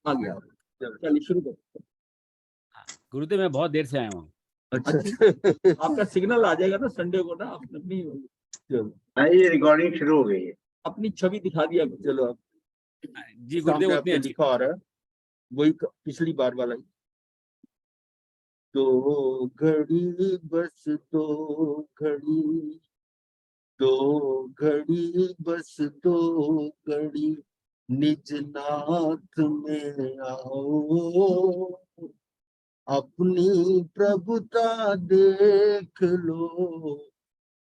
आ गया। चलिए शुरू करो। गुरुदेव मैं बहुत देर से आया हूँ। अच्छा आपका सिग्नल आ जाएगा ना संडे को ना, आप अपनी ये रिकॉर्डिंग शुरू हो गई है। अपनी छवि दिखा दिया। चलो आप जी गुरुदेव, उतनी अच्छी लिखा आ रहा है वही पिछली बार वाला ही। दो घड़ी बस दो घड़ी, दो घड़ी बस दो घड़ी, निज नाथ में आओ, अपनी प्रभुता देख लो,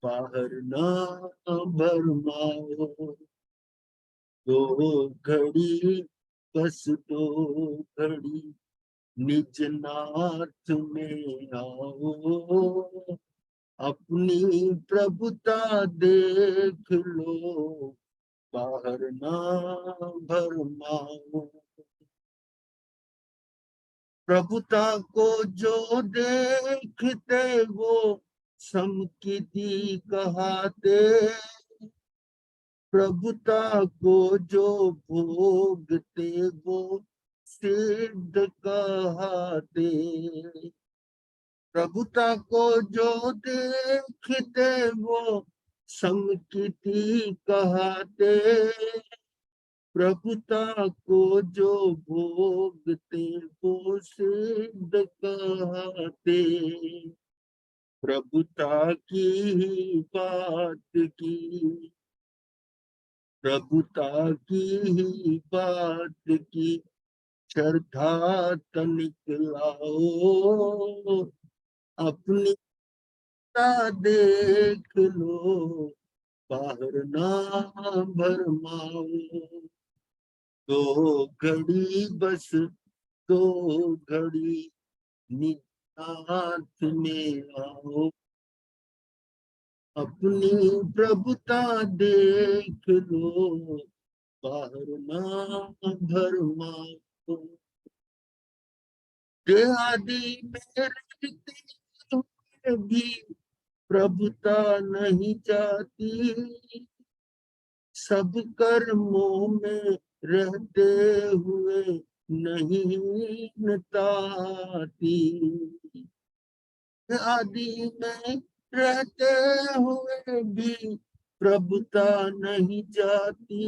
बाहर ना भरमाओ। दो घड़ी बस दो घड़ी, निज नाथ में आओ, अपनी प्रभुता देख लो, बाहर ना भरमाओ। प्रभुता को जो देखते वो समकिती कहाते, प्रभुता को जो भोगते वो सिद्ध कहाते। प्रभुता को जो देखते वो समकिती कहाते, प्रभुता को जो भोगते वो सिद्ध कहते। प्रभुता की ही बात की, प्रभुता की ही बात की, श्रद्धा तनिक लाओ, अपनी देख लो, बाहर ना भरमाओ। दो घड़ी बस दो घड़ी, निज में आओ, अपनी प्रभुता देख लो, बाहर ना भरमाओ। देहादी में रहते हुए भी प्रभुता नहीं जाती, सब कर्मों में रहते हुए नहीं नताती। आदि में रहते हुए भी प्रभुता नहीं जाती,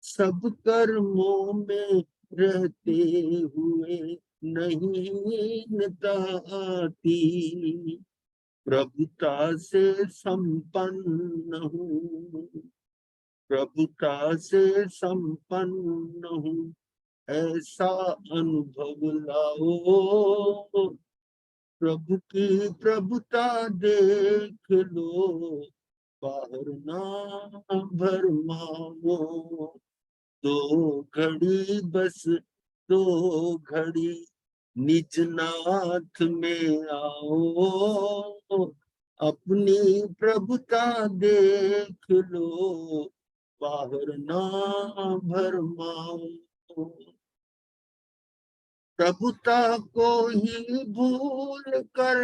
सब कर्मों में रहते हुए नहीं नताती। प्रभुता से संपन्न हूँ, प्रभुता से संपन्न हूँ, ऐसा अनुभव लाओ, प्रभु की प्रभुता देख लो, बाहर ना भरमाओ। दो घड़ी बस दो घड़ी, निज नाथ में आओ, अपनी प्रभुता देख लो, बाहर ना भरमाओ। प्रभुता को ही भूल कर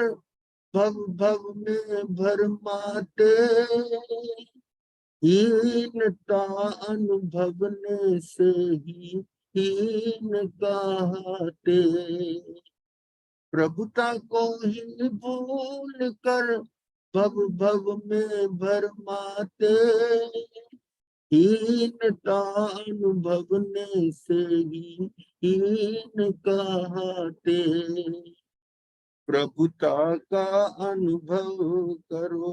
भव भव में भरमाते, हीनता अनुभवने से ही हीन कहते। प्रभुता को ही भूल कर भव भव में भरमाते, हीनता अनुभवने से ही हीन कहते। प्रभुता का अनुभव करो,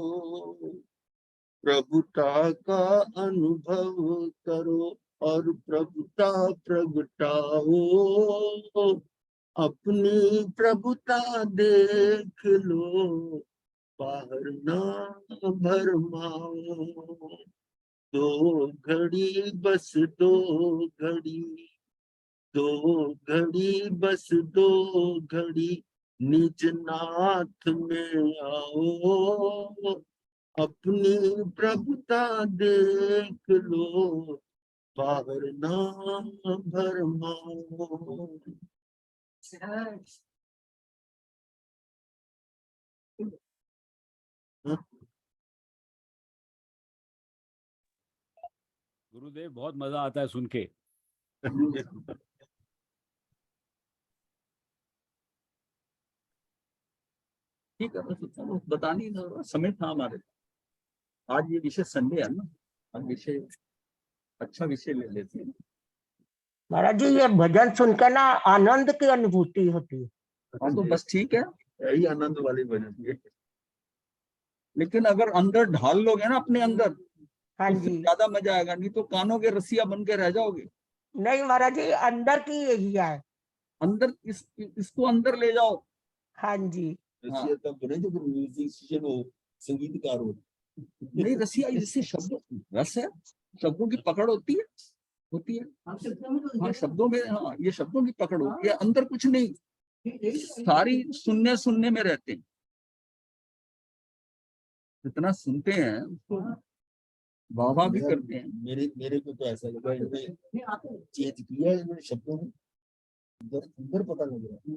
प्रभुता का अनुभव करो, और प्रभुता प्रगटाओ, अपनी प्रभुता देख लो, बाहर ना भरमाओ। दो घड़ी बस दो घड़ी, दो घड़ी बस दो घड़ी, निज नाथ में आओ, अपनी प्रभुता देख लो, बाहर ना भरमाओ। गुरुदेव बहुत मजा आता है सुन के। ठीक है, बस उतना वो बताने का समय था हमारे। आज ये विषय संडे है ना, आज विषय अच्छा विषय ले लेते हैं। महाराज जी ये भजन सुनकर ना आनंद की अनुभूति होती है। हाँ तो बस ठीक है, यही आनंद वाली वजह है। लेकिन अगर अंदर ढाल लोगे ना अपने अंदर, हाँ उससे जी, ज्यादा मजा आएगा, नहीं तो कानों के रस्सिया बन के रह जाओगे। नहीं महाराज जी अंदर की यही है। अंदर इसको अंदर ले जाओ। हाँ जी, रसिया तब बने जो म्यूजिशियन हो, संगीतकार हो। नहीं, रसिया जिससे शब्द रस है, शब्दों की पकड़ होती है हाँ शब्दों में, हाँ ये शब्दों की पकड़ होती है, अंदर कुछ नहीं, सारी सुनने में रहते हैं। जितना सुनते हैं उसको वाह भी करते हैं। मेरे को तो ऐसा लगा इन्होंने चेंज किया है इन्होंने शब्दों में, अंदर पता लग रहा है।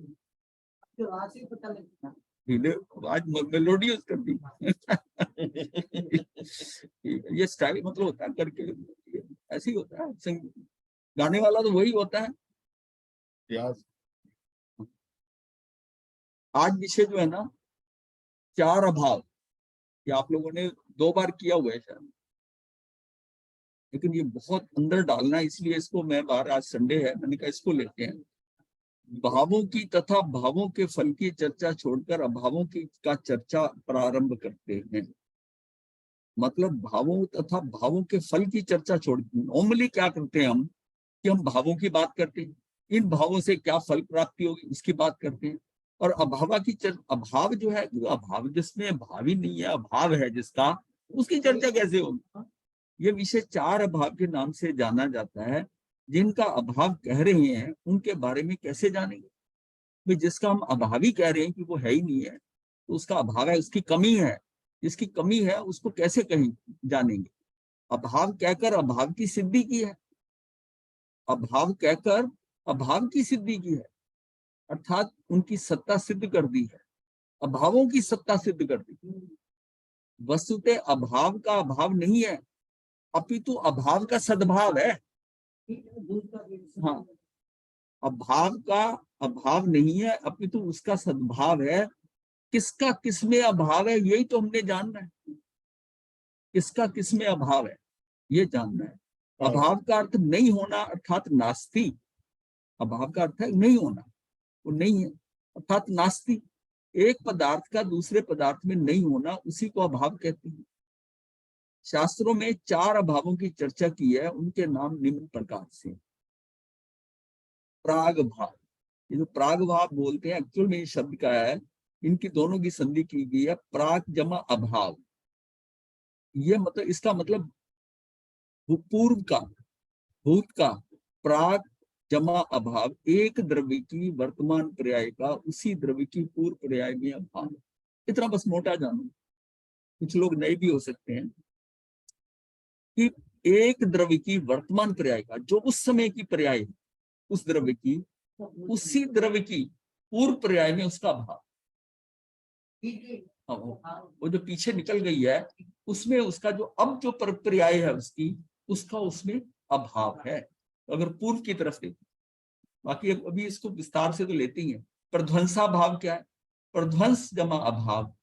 आज मेलोडी यूज कर दी। ये स्टाइल मतलब होता है करके, ऐसे ही होता है, गाने वाला तो वही होता है। प्यास आज विषय जो है ना, चार अभाव, ये आप लोगों ने 2 बार किया हुआ है शायद, लेकिन ये बहुत अंदर डालना है, इसलिए इसको मैं बाहर, आज संडे है मैंने कहा इसको लेते हैं। भावों की तथा भावों के फल की चर्चा छोड़कर अभावों की का चर्चा प्रारंभ करते हैं। मतलब भावों तथा भावों के फल की चर्चा छोड़कर नॉर्मली क्या करते हैं हम, कि हम भावों की बात करते हैं, इन भावों से क्या फल प्राप्ति होगी इसकी बात करते हैं, और अभाव जो है, अभाव जिसमें भाव ही नहीं है, अभाव है जिसका, उसकी चर्चा कैसे होगी। ये विषय चार अभाव के नाम से जाना जाता है। जिनका अभाव कह रहे हैं उनके बारे में कैसे जानेंगे भाई, जिसका हम अभावी कह रहे हैं कि वो है ही नहीं है, तो उसका अभाव है, उसकी कमी है, जिसकी कमी है उसको कैसे कहीं जानेंगे। अभाव कहकर अभाव की सिद्धि की है, अभाव कहकर अभाव की सिद्धि की है, अर्थात उनकी सत्ता सिद्ध कर दी है, अभावों की सत्ता सिद्ध कर दी। वस्तुतः अभाव का अभाव नहीं है, अपितु अभाव का सद्भाव है। हाँ, अभाव का अभाव नहीं है, अपितु उसका सद्भाव है। किसका किसमें अभाव है यही तो हमने जानना है, किसका किसमें अभाव है ये जानना है। अभाव का अर्थ नहीं होना अर्थात नास्ति, अभाव का अर्थ है नहीं होना, वो नहीं है अर्थात नास्ति। एक पदार्थ का दूसरे पदार्थ में नहीं होना, उसी को अभाव कहते हैं। शास्त्रों में चार अभावों की चर्चा की है, उनके नाम निम्न प्रकार से। प्राग भाव, ये जो प्राग भाव बोलते हैं एक्चुअल में ये शब्द का है, इनकी दोनों की संधि की गई है, प्राग जमा अभाव। ये मतलब, इसका मतलब पूर्व का, भूत का, प्राग जमा अभाव, एक द्रव्य की वर्तमान पर्याय का उसी द्रव्य की पूर्व पर्याय में अभाव। इतना बस मोटा जानो, कुछ लोग नए भी हो सकते हैं, कि एक द्रव्य की वर्तमान पर्याय का, जो उस समय की पर्याय है उस द्रव्य की, उसी द्रव्य की पूर्व पर्याय में उसका अभाव। वो जो पीछे निकल गई है उसमें उसका जो अब जो पर्याय है उसकी, उसका उसमें अभाव है, अगर पूर्व की तरफ देखो। बाकी अभी इसको विस्तार से तो लेते ही है। प्रध्वंसा भाव क्या है, प्रध्वंस जमा अभाव,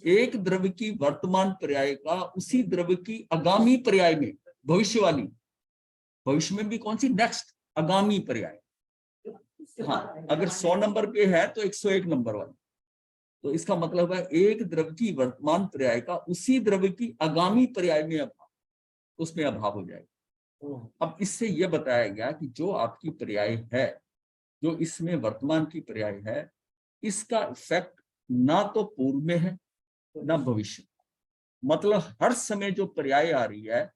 एक द्रव्य की वर्तमान पर्याय का उसी द्रव्य की आगामी पर्याय में, भविष्य वाली, भविष्य में भी कौन सी, नेक्स्ट, आगामी पर्याय। हाँ, अगर 100 नंबर पे है तो 101 नंबर वाला, तो इसका मतलब है एक द्रव्य की वर्तमान पर्याय का उसी द्रव्य की आगामी पर्याय में अभाव, उसमें अभाव हो जाएगा। अब इससे यह बताया गया कि जो आपकी पर्याय है, जो इसमें वर्तमान की पर्याय है, इसका इफेक्ट ना तो पूर्व में है ना भविष्य। मतलब हर समय जो पर्याय आ रही है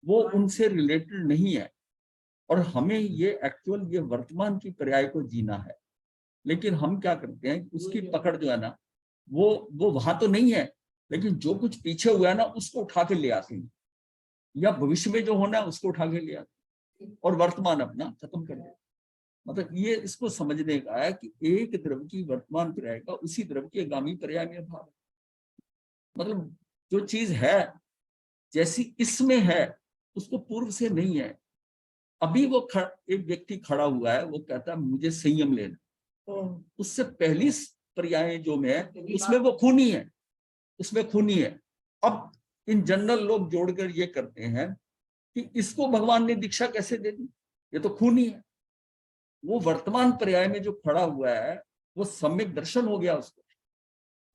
वो उनसे रिलेटेड नहीं है, और हमें ये एक्चुअल ये वर्तमान की पर्याय को जीना है। लेकिन हम क्या करते हैं, उसकी पकड़ जो है ना, वो वहां तो नहीं है, लेकिन जो कुछ पीछे हुआ है ना उसको उठा के ले आते हैं, या भविष्य में जो होना है उसको उठा के ले आते हैं, और वर्तमान अपना खत्म कर देते हैं। मतलब ये इसको समझने का है कि एक द्रव्य की वर्तमान पर्याय का उसी द्रव्य के आगामी पर्याय में अभाव। मतलब जो चीज है जैसी इसमें है उसको पूर्व से नहीं है। अभी वो एक व्यक्ति खड़ा हुआ है, वो कहता है मुझे संयम लेना, उससे पहली पर्याय जो में उसमें वो खूनी है, उसमें खूनी है। अब इन जनरल लोग जोड़कर ये करते हैं कि इसको भगवान ने दीक्षा कैसे दे दी, ये तो खूनी है। वो वर्तमान पर्याय में जो खड़ा हुआ है वो सम्यक दर्शन हो गया उसको,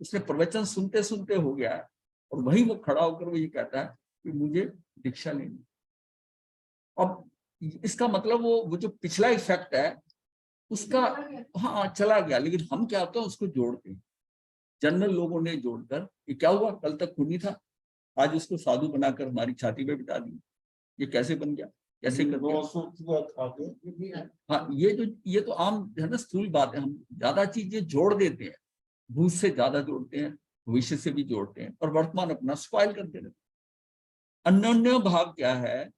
उसने प्रवचन सुनते सुनते हो गया है, और वही वो खड़ा होकर वो ये कहता है कि मुझे दीक्षा लेनी। अब इसका मतलब वो जो पिछला इफेक्ट है उसका हाँ चला गया, लेकिन हम क्या होता है उसको जोड़ते हैं। जनरल लोगों ने जोड़कर ये क्या हुआ, कल तक खूनी था, आज उसको साधु बनाकर हमारी छाती पे बिठा दी। ये कैसे बन गया, कैसे कर दिया? हाँ, ये तो आम है ना, स्थूल बात है। हम ज्यादा चीजें जोड़ देते हैं, भूत से ज्यादा जोड़ते हैं, भविष्य से भी जोड़ते हैं, और वर्तमान अपना स्पॉइल करते रहते हैं। अन्योन्य भाव क्या है?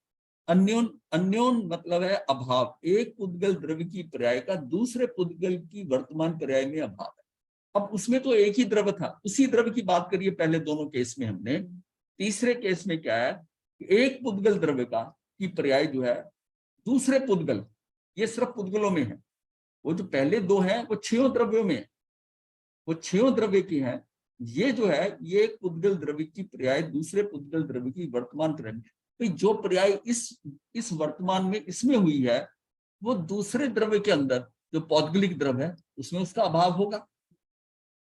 अन्योन मतलब है अभाव। एक पुद्गल द्रव्य की पर्याय का दूसरे पुद्गल की वर्तमान पर्याय में अभाव है। अब उसमें तो एक ही द्रव्य था, उसी द्रव्य की बात करिए पहले दोनों केस में हमने। तीसरे केस में क्या है, एक पुद्गल द्रव्य का की पर्याय जो है दूसरे पुद्गल, ये सिर्फ पुद्गलों में है। वो जो पहले दो हैं वो 6 द्रव्यों में है, वो 6 द्रव्य की हैं। ये जो है ये एक पुद्गल द्रव्य की पर्याय दूसरे पुद्गल द्रव्य की वर्तमान पर्याय। तो जो पर्याय इस वर्तमान में इसमें हुई है वो दूसरे द्रव्य के अंदर जो पौद्गलिक द्रव्य है उसमें उसका अभाव होगा,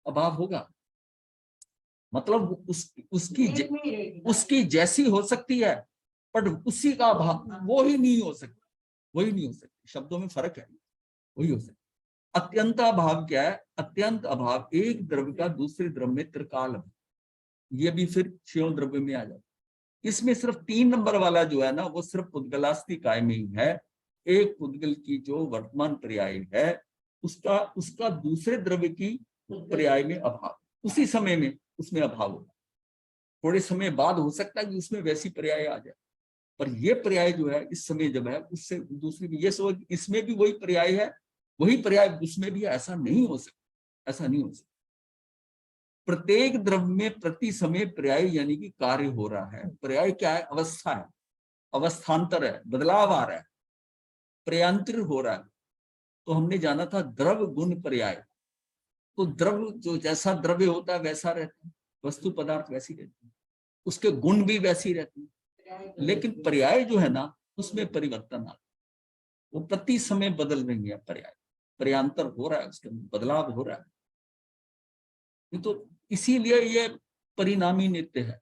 अभाव होगा। मतलब उसकी जैसी हो सकती है पर उसी का अभाव वो ही नहीं हो सकता, वही नहीं हो सकती। शब्दों में फर्क है, वही हो सकता। अत्यंत अभाव क्या है? अत्यंत अभाव एक द्रव्य का दूसरे द्रव्य में त्रिकाल अभाव, ये भी फिर 6 द्रव्य में आ जाता। इसमें सिर्फ 3 नंबर वाला जो है ना वो सिर्फ पुद्गलास्ति काय में ही है। एक पुद्गल की जो वर्तमान पर्याय है उसका दूसरे द्रव्य की पर्याय में अभाव, उसी समय में उसमें अभाव होगा। थोड़े समय बाद हो सकता है कि उसमें वैसी पर्याय आ जाए, पर यह पर्याय जो है इस समय जब है उससे दूसरी भी, ये सोच इसमें भी वही पर्याय है, वही पर्याय उसमें भी, ऐसा नहीं हो सकता, ऐसा नहीं हो सकता। प्रत्येक द्रव्य में प्रति समय पर्याय यानी कि कार्य हो रहा है। पर्याय क्या है? अवस्था है, अवस्थांतर है, बदलाव आ रहा है, पर्यांतर हो रहा है। तो हमने जाना था द्रव्य गुण पर्याय। तो द्रव्य जो जैसा द्रव्य होता है वैसा रहता है, वस्तु पदार्थ वैसी रहती है, उसके गुण भी वैसी रहती है। लेकिन पर्याय जो है ना उसमें परिवर्तन आता है, वो प्रति समय बदल रही है। पर्याय पर्यांतर हो रहा है, उसके बदलाव हो रहा है। तो इसीलिए ये परिणामी नित्य है।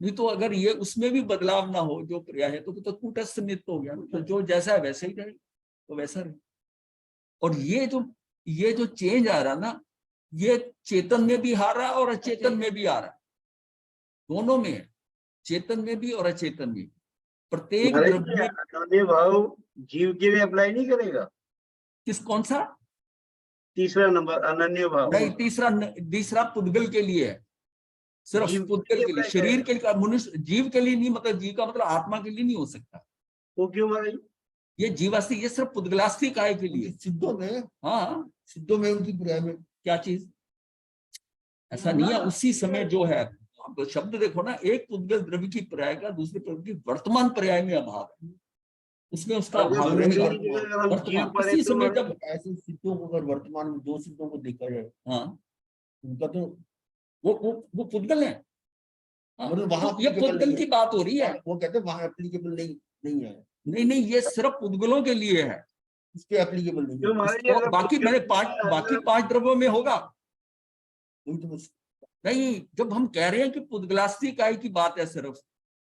नहीं तो अगर ये उसमें भी बदलाव ना हो जो पर्याय है तो कूटस्थ नित्य हो गया। तो जो जैसा है वैसे ही रहे, तो वैसा रहे। और ये जो चेंज आ रहा ना, ये चेतन में भी आ रहा है और अचेतन में भी आ रहा है, दोनों में है, चेतन में भी और अचेतन में। प्रत्येक द्रव्य में भाव जीव के लिए अप्लाई नहीं करेगा। कौन सा? तीसरा नंबर अनन्य भाव नहीं, तीसरा पुद्गल के लिए है, सिर्फ पुद्गल के लिए, शरीर के लिए, मनुष्य जीव के लिए नहीं। मतलब जीव का मतलब आत्मा के लिए नहीं हो सकता। वो क्यों महाराज? ये जीवास्ति, ये सिर्फ पुद्गलास्ति काय के लिए। सिद्धों में, हाँ सिद्धों में उनकी पर्याय में क्या चीज? ऐसा नहीं है, उसी समय जो है शब्द देखो ना, एक पुद्गल द्रव्य की पर्याय का दूसरे द्रव्य की वर्तमान पर्याय में अभाव है, उसमें उसका अभाव रहेगा। उसी समय जब ऐसे सिद्धों को अगर वर्तमान में 2 सिद्धों को देखा जाए, हाँ उनका तो वो पुद्गल है। मतलब वहां ये पुद्गल की बात हो रही है। वो कहते हैं वहां एप्लीकेबल नहीं है। नहीं, ये सिर्फ पुद्गलों के लिए है, उसके एप्लीकेबल नहीं है। बाकी मैंने बाकी 5 द्रव्यों में होगा नहीं। जब हम कह रहे हैं कि पुद्गलास्ति काय की बात है सिर्फ,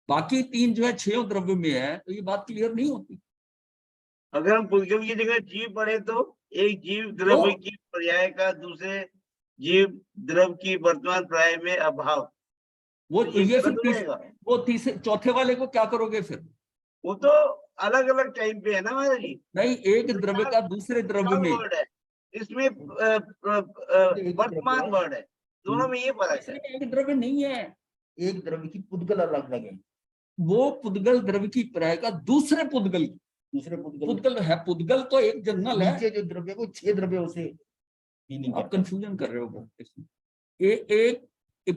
बाकी 3 जो है 6 द्रव्य में है, तो ये बात क्लियर नहीं होती। अगर हम पुद्गल की जगह जीव पढ़े तो एक जीव द्रव्य की पर्याय का दूसरे जीव द्रव्य की वर्तमान पर्याय में अभाव, वो ये फिर वो तीसरे चौथे वाले को क्या करोगे फिर? वो तो अलग अलग टाइम पे है ना महाराज जी। नहीं, एक द्रव्य का दूसरे द्रव्य में, इसमें वर्तमान वर्ड है, दोनों में ये फर्क है। एक द्रव्य नहीं है, एक द्रव्य की पुद्गल अलग अलग है। वो पुद्गल द्रव्य की पर्याय का दूसरे पुद्गल पुद्गल है। पुद्गल तो एक जनरल है, नीचे जो द्रव्य को 6 द्रव्यों से आप कंफ्यूजन कर रहे हो। एक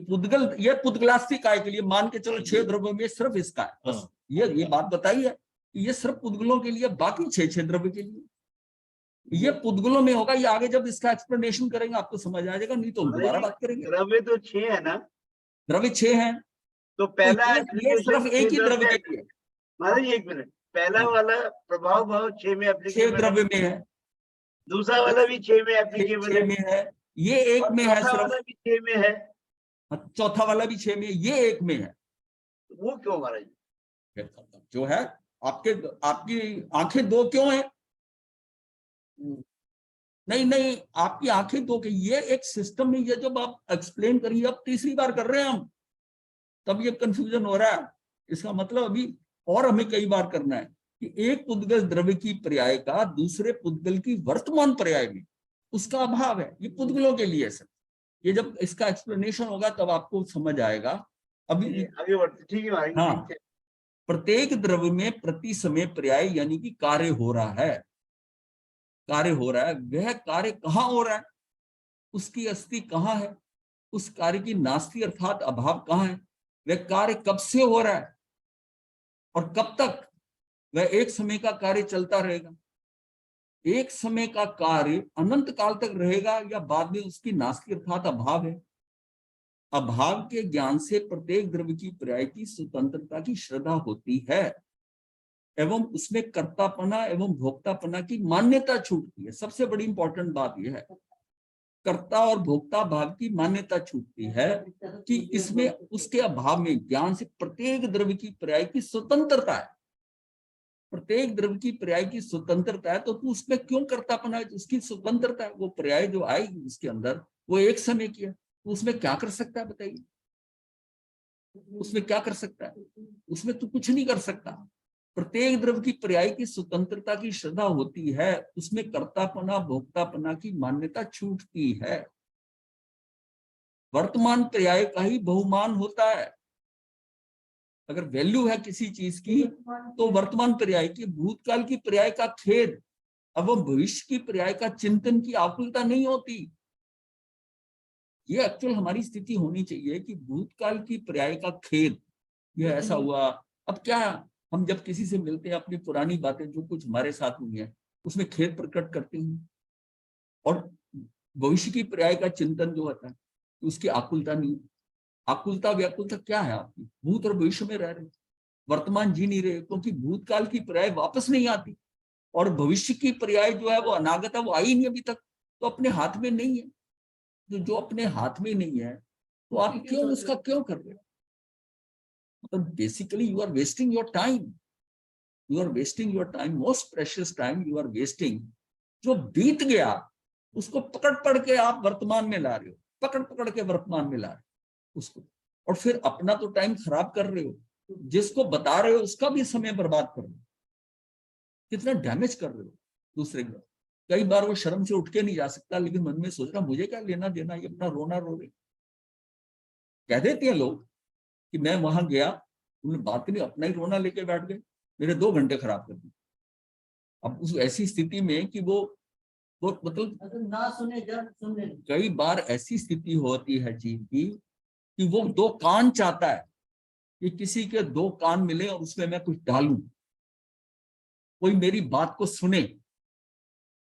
पुद्गल, ये पुद्गलास्ति काय के लिए मान के चलो 6 द्रव्यों में सिर्फ इसका है बस। ये बात बताई है, ये सिर्फ पुद्गलों के लिए, बाकी 6 द्रव्य के लिए, ये पुद्गलों में होगा, ये आगे जब इसका एक्सप्लेनेशन करेंगे आपको समझ आ जाएगा, नहीं तो हम दोबारा बात करेंगे। द्रव्य तो 6 है ना, द्रव्य 6 हैं, तो तो पहला ये सिर्फ एक ही द्रव्य के लिए, महाराज एक मिनट, पहला हाँ। वाला प्रभाव भाव 6 में 6 एप्लीकेबल है, द्रव्य में है, दूसरा वाला भी 6 में 6 एप्लीकेबल में है, ये एक में है चौथा सिर्फ, वाला भी 6 में है, चौथा वाला भी 6 में, ये एक में है। वो क्यों महाराज? जो है आपकी आंखें दो क्यों है? नहीं, आपकी आंखें दो के, ये एक सिस्टम में, ये जब आप एक्सप्लेन करिए, अब तीसरी बार कर रहे हैं हम, तब ये कंफ्यूजन हो रहा है। इसका मतलब अभी और हमें कई बार करना है कि एक पुद्गल द्रव्य की पर्याय का दूसरे पुद्गल की वर्तमान पर्याय में उसका अभाव है। ये पुद्गलों के लिए सर, ये जब इसका एक्सप्लेनेशन होगा तब आपको समझ आएगा। अभी आगे बढ़ते, ठीक है महाराज। हाँ, प्रत्येक द्रव्य में प्रति समय पर्याय यानी कि कार्य हो रहा है, कार्य हो रहा है। वह कार्य कहाँ हो रहा है, उसकी अस्थि कहाँ है, उस कार्य की नास्ति अर्थात अभाव कहाँ है, वह कार्य कब से हो रहा है और कब तक वह एक समय का कार्य चलता रहेगा। एक समय का कार्य अनंत काल तक रहेगा या बाद में उसकी नास्ति अर्थात अभाव है। अभाव के ज्ञान से प्रत्येक द्रव्य की पर्याय की स्वतंत्रता की श्रद्धा होती है एवं उसमें कर्तापना एवं भोक्तापना की मान्यता छूटती है। सबसे बड़ी इंपॉर्टेंट बात यह है, कर्ता और भोक्ता भाव की मान्यता छूटती है कि इसमें उसके अभाव में ज्ञान से प्रत्येक द्रव्य की पर्याय की स्वतंत्रता है। प्रत्येक द्रव्य की पर्याय की स्वतंत्रता है, तो तू उसमें क्यों कर्तापना है? उसकी स्वतंत्रता है, वो पर्याय जो आएगी उसके अंदर वो एक समय की है, तो उसमें क्या कर सकता है बताइए? उसमें क्या कर सकता है? उसमें तू कुछ नहीं कर सकता। प्रत्येक द्रव्य की पर्याय की स्वतंत्रता की श्रद्धा होती है, उसमें कर्तापना भोक्तापना की मान्यता छूटती है। वर्तमान पर्याय का ही बहुमान होता है। अगर वैल्यू है किसी चीज की तो वर्तमान पर्याय की, भूतकाल की पर्याय का खेद एवं भविष्य की पर्याय का चिंतन की आकुलता नहीं होती। ये एक्चुअल हमारी स्थिति होनी चाहिए कि भूतकाल की पर्याय का खेद, ये ऐसा हुआ। अब क्या, हम जब किसी से मिलते हैं अपनी पुरानी बातें जो कुछ हमारे साथ हुई है उसमें खेद प्रकट करते हैं, और भविष्य की पर्याय का चिंतन जो होता है उसकी आकुलता नहीं। आकुलता व्याकुलता क्या है आपकी? भूत और भविष्य में रह रहे, वर्तमान जी नहीं रहे, क्योंकि भूतकाल की पर्याय वापस नहीं आती और भविष्य की पर्याय जो है वो अनागत है, वो आई नहीं अभी तक, तो अपने हाथ में नहीं है। जो अपने हाथ में नहीं है तो आप क्यों उसका क्यों कर रहे हो? मतलब basically you are wasting your time, you are wasting your time, most precious time you are wasting. जो बीत गया उसको पकड़ पड़ के आप वर्तमान में ला रहे हो, पकड़ के वर्तमान में ला रहे हो उसको, और फिर अपना तो टाइम खराब कर रहे हो, जिसको बता रहे हो उसका भी समय बर्बाद कर रहे हो, कितना डैमेज कर रहे हो दूसरे को। कई बार वो शर्म से उठ के नहीं जा सकता, लेकिन मन में सोच रहा मुझे क्या लेना देना, ये अपना रोना रो रहे। कह देते हैं लोग कि मैं वहां गया, उन्होंने बात नहीं, अपना ही रोना लेके बैठ गए, मेरे 2 घंटे खराब कर दिए। अब उस ऐसी स्थिति में कि वो मतलब ना सुने जब सुने, कई बार ऐसी स्थिति होती है जीव की कि वो 2 कान चाहता है कि किसी के 2 कान मिले और उसमें मैं कुछ डालूं, कोई मेरी बात को सुने।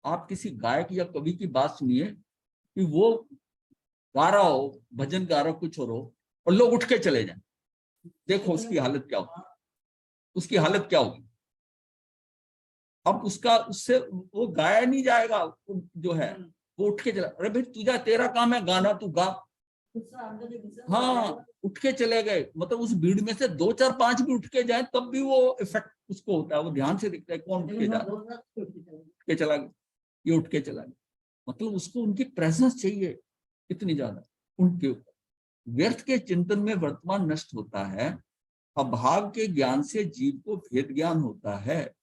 आप किसी गायक या कवि की बात सुनिए कि वो गा रहा हो, भजन गा रहा हो, कुछ हो और लोग उठ के चले जाएं, देखो उसकी हालत क्या होगी, उसकी हालत क्या होगी। अब उसका उससे वो गाया नहीं जाएगा, जो है वो उठ के चला, अरे भाई तुझा तेरा काम है गाना, तू गा। हाँ, उठ के चले गए, मतलब उस भीड़ में से 2 4 5 भी उठ के जाए तब भी वो इफेक्ट उसको होता है, वो ध्यान से देखता है कौन उठ के जा रहा है, उठ के चला गया, ये उठ के चला गया, मतलब उसको उनकी प्रेजेंस चाहिए इतनी ज्यादा उनके ऊपर। व्यर्थ के चिंतन में वर्तमान नष्ट होता है, अभाव के ज्ञान से जीव को भेद ज्ञान होता है।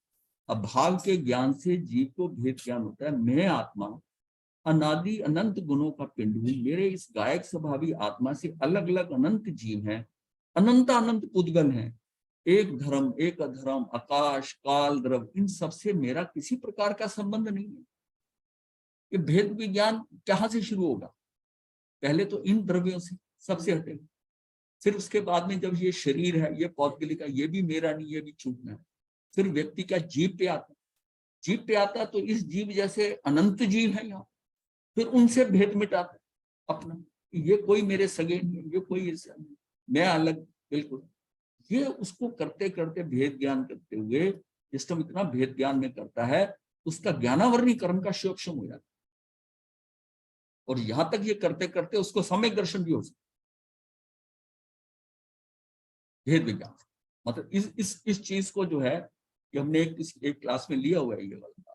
अभाव के ज्ञान से जीव को भेद ज्ञान होता है। मैं आत्मा अनादि अनंत गुणों का पिंड हूं, मेरे इस गायक स्वभावी आत्मा से अलग अलग अनंत जीव हैं, अनंत अनंत पुद्गल हैं, एक धर्म एक अधर्म, आकाश काल द्रव्य, इन सबसे मेरा किसी प्रकार का संबंध नहीं है। ये भेद विज्ञान कहाँ से शुरू होगा? पहले तो इन द्रव्यों से सबसे हटे, फिर उसके बाद में जब ये शरीर है, ये पौद्गलिक है, ये भी मेरा नहीं, ये भी छूटना है, फिर व्यक्ति का जीव पे आता है, जीव पे आता तो इस जीव जैसे अनंत जीव है यहाँ, फिर उनसे भेद मिटाता अपना, ये कोई मेरे सगे नहीं, ये कोई ऐसा नहीं, मैं अलग बिल्कुल। ये उसको करते करते भेद ज्ञान करते हुए, सिस्टम इतना भेद ज्ञान में करता है, उसका ज्ञानावरणी कर्म का सूक्ष्म हो जाता है। और यहां तक ये करते करते उसको सम्यक दर्शन भी हो सकता है, भेद विज्ञान। मतलब इस चीज को जो है कि हमने एक क्लास में लिया हुआ है ये वाला,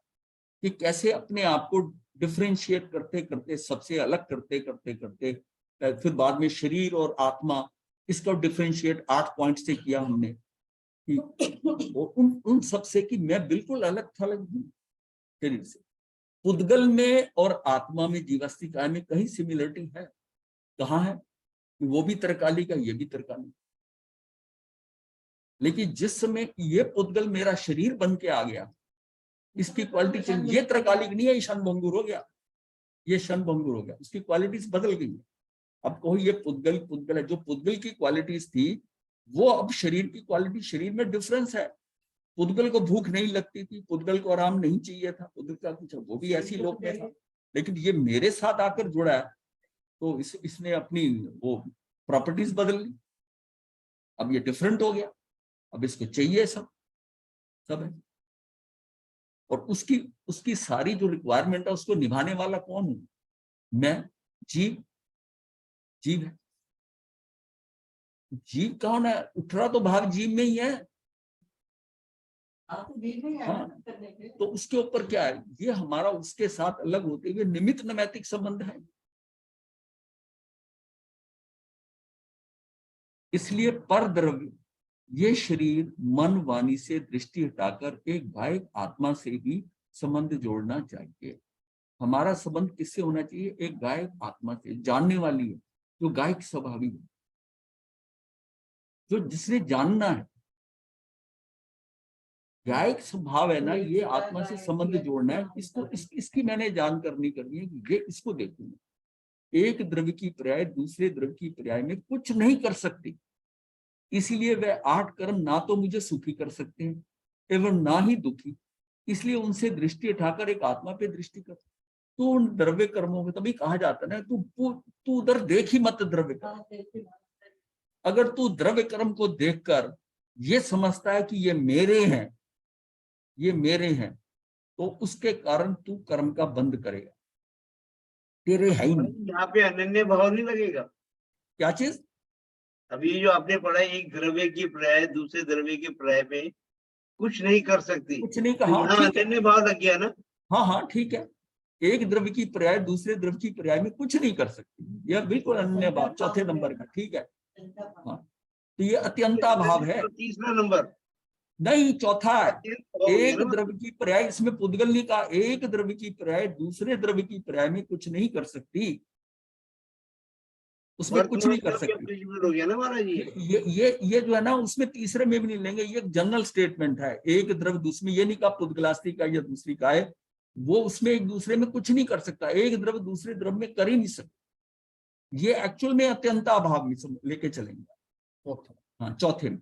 कि कैसे अपने आप को डिफरेंशिएट करते करते, सबसे अलग करते करते करते, फिर बाद में शरीर और आत्मा, इसका डिफरेंशिएट 8 पॉइंट से किया हमने, कि उन सब से कि मैं बिल्कुल अलग थलग हूं शरीर से। पुद्गल में और आत्मा में, जीवास्तिकाय में कहीं सिमिलरिटी है? कहाँ है? वो भी तरकालिक है, ये भी तरकालिक। लेकिन जिस समय ये पुद्गल मेरा शरीर बन के आ गया, इसकी क्वालिटी चेंज, ये तरकालिक नहीं है, ये क्षणभंगुर हो गया, ये क्षणभंगुर हो गया, उसकी क्वालिटीज बदल गई है। अब कहो ये पुद्गल पुद्गल है, जो पुद्गल की क्वालिटीज थी वो अब शरीर की क्वालिटी, शरीर में डिफरेंस है। पुद्गल को भूख नहीं लगती थी, पुद्गल को आराम नहीं चाहिए था, पुद्गल का कुछ, वो भी ऐसी लोग में था, लेकिन ये मेरे साथ आकर जुड़ा है तो इसने अपनी वो प्रॉपर्टीज बदल ली, अब ये डिफरेंट हो गया, अब इसको चाहिए सब है। और उसकी सारी जो रिक्वायरमेंट है उसको निभाने वाला कौन हूं मैं? जीव है। जीव कौन है? उठरा तो भाग जीव में ही है। हाँ, तो उसके ऊपर क्या है? ये हमारा उसके साथ अलग होते हुए निमित्त नैमित्तिक संबंध है। इसलिए पर द्रव्य, ये शरीर मन वाणी से दृष्टि हटाकर एक गायक आत्मा से भी संबंध जोड़ना चाहिए। हमारा संबंध किससे होना चाहिए? एक गायक आत्मा से, जानने वाली है, जो गायक स्वभावी है, जो जिसने जानना है। गायक स्वभाव है ना, ये आत्मा से संबंध जोड़ना है, इसकी मैंने जान करनी करनी है कि ये इसको देखूंगा। एक द्रव्य की पर्याय दूसरे द्रव्य की पर्याय में कुछ नहीं कर सकती, इसीलिए वह 8 कर्म ना तो मुझे सुखी कर सकते हैं एवं ना ही दुखी, इसलिए उनसे दृष्टि उठाकर एक आत्मा पे दृष्टि कर। तो उन द्रव्य कर्मों में तभी कहा जाता है ना, तू उधर देख ही मत द्रव्य कर्म। अगर तू द्रव्य कर्म को देखकर ये समझता है कि ये मेरे हैं, ये मेरे हैं, तो उसके कारण तू कर्म का बंद करेगा, तेरे है ही नहीं। यहाँ पे अनन्य भाव नहीं लगेगा? क्या चीज? अभी जो आपने पढ़ा, एक द्रव्य की पर्याय दूसरे द्रव्य की पर्याय में कुछ नहीं कर सकती, कुछ नहीं तो कहा, यहाँ ठीक है। अनन्य भाव लग गया ना? हाँ ठीक है, एक द्रव्य की पर्याय दूसरे द्रव्य की पर्याय में कुछ नहीं कर सकती, यह बिल्कुल अन्य भाव, चौथे नंबर का, ठीक है। हाँ, तो ये अत्यंता भाव है। तीसरा नंबर नहीं, चौथा है। एक ना? द्रव्य की पर्याय, इसमें पुद्गल ने कहा, एक द्रव्य की पर्याय दूसरे द्रव्य की पर्याय में कुछ नहीं कर सकती, उसमें कुछ नहीं कर सकती। हो गया ना महाराज जी? ये जो है ना, उसमें तीसरे में भी नहीं लेंगे, ये जनरल स्टेटमेंट है। एक द्रव्य दूसरे, ये नहीं कहा पुद्गलास्ती का या दूसरी का है, वो उसमें एक दूसरे में कुछ नहीं कर सकता, एक द्रव्य दूसरे द्रव्य में कर ही नहीं सकता। ये एक्चुअल में अत्यंता भाव में लेके चलेंगे, हाँ, चौथे में।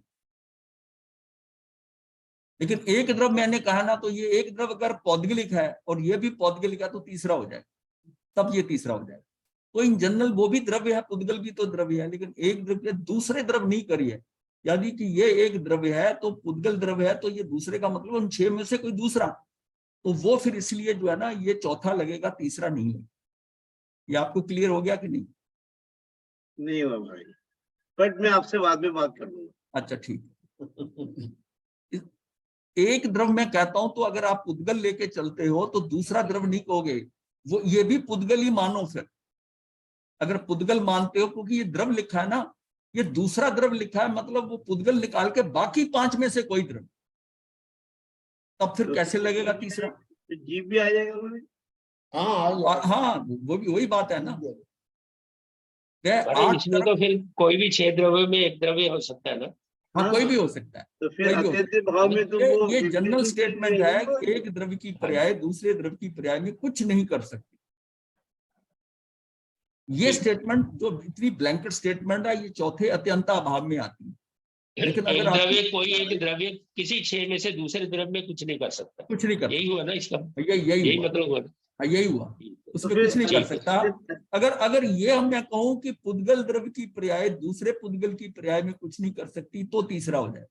लेकिन एक द्रव्य मैंने कहा ना, तो ये एक द्रव्य अगर पौद्गलिक है और ये भी पौद्गलिक है तो तीसरा हो जाएगा, तब ये तीसरा हो जाएगा। तो इन जनरल वो भी द्रव्य है, पुद्गल भी तो द्रव्य है, लेकिन एक द्रव्य दूसरे द्रव्य नहीं करिए। यदि कि ये एक द्रव्य है तो पुद्गल द्रव्य है, तो ये दूसरे का मतलब उन 6 में से कोई दूसरा, तो वो फिर इसलिए जो है ना, ये चौथा लगेगा, तीसरा नहीं लगेगा। ये आपको क्लियर हो गया कि नहीं? नहीं हुआ भाई, बट मैं आपसे बाद में बात कर लूंगा। अच्छा ठीक। एक द्रव्य मैं कहता हूं तो अगर आप पुद्गल लेके चलते हो तो दूसरा द्रव्य नहीं कहोगे, वो ये भी पुद्गल ही मानो। फिर अगर पुद्गल मानते हो, क्योंकि ये द्रव्य लिखा है ना, ये दूसरा द्रव्य लिखा है, मतलब वो पुद्गल निकाल के बाकी 5 में से कोई द्रव्य, तब फिर कैसे लगेगा तीसरा? जीव भी आ जाएगा। हाँ, वो भी वही बात है ना। इसमें तो फिर कोई भी 6 द्रव्य में एक द्रव्य हो सकता है ना? हाँ, कोई भी हो सकता है। तो फिर अत्यंत भाव में तो वो ये जनरल स्टेटमेंट है कि एक द्रव्य की पर्याय दूसरे द्रव्य की पर्याय में कुछ नहीं कर सकती। ये स्टेटमेंट जो इतनी ब्लैंकेट स्टेटमेंट है, ये चौथे अत्यंता भाव में आती है। लेकिन एक अगर आप द्रव्य कोई एक द्रव्य किसी छह में से दूसरे द्रव्य में कुछ नहीं कर सकता, कुछ नहीं यही करता, हुआ ना इसका, यही यही हुआ, मतलब हुआ ना। हाँ, यही हुआ, तो उसमें फिर कुछ नहीं कर सकता। फिर- अगर अगर ये हम मैं कहूं कि पुद्गल द्रव्य की पर्याय दूसरे पुद्गल की पर्याय में कुछ नहीं कर सकती, तो तीसरा हो जाए।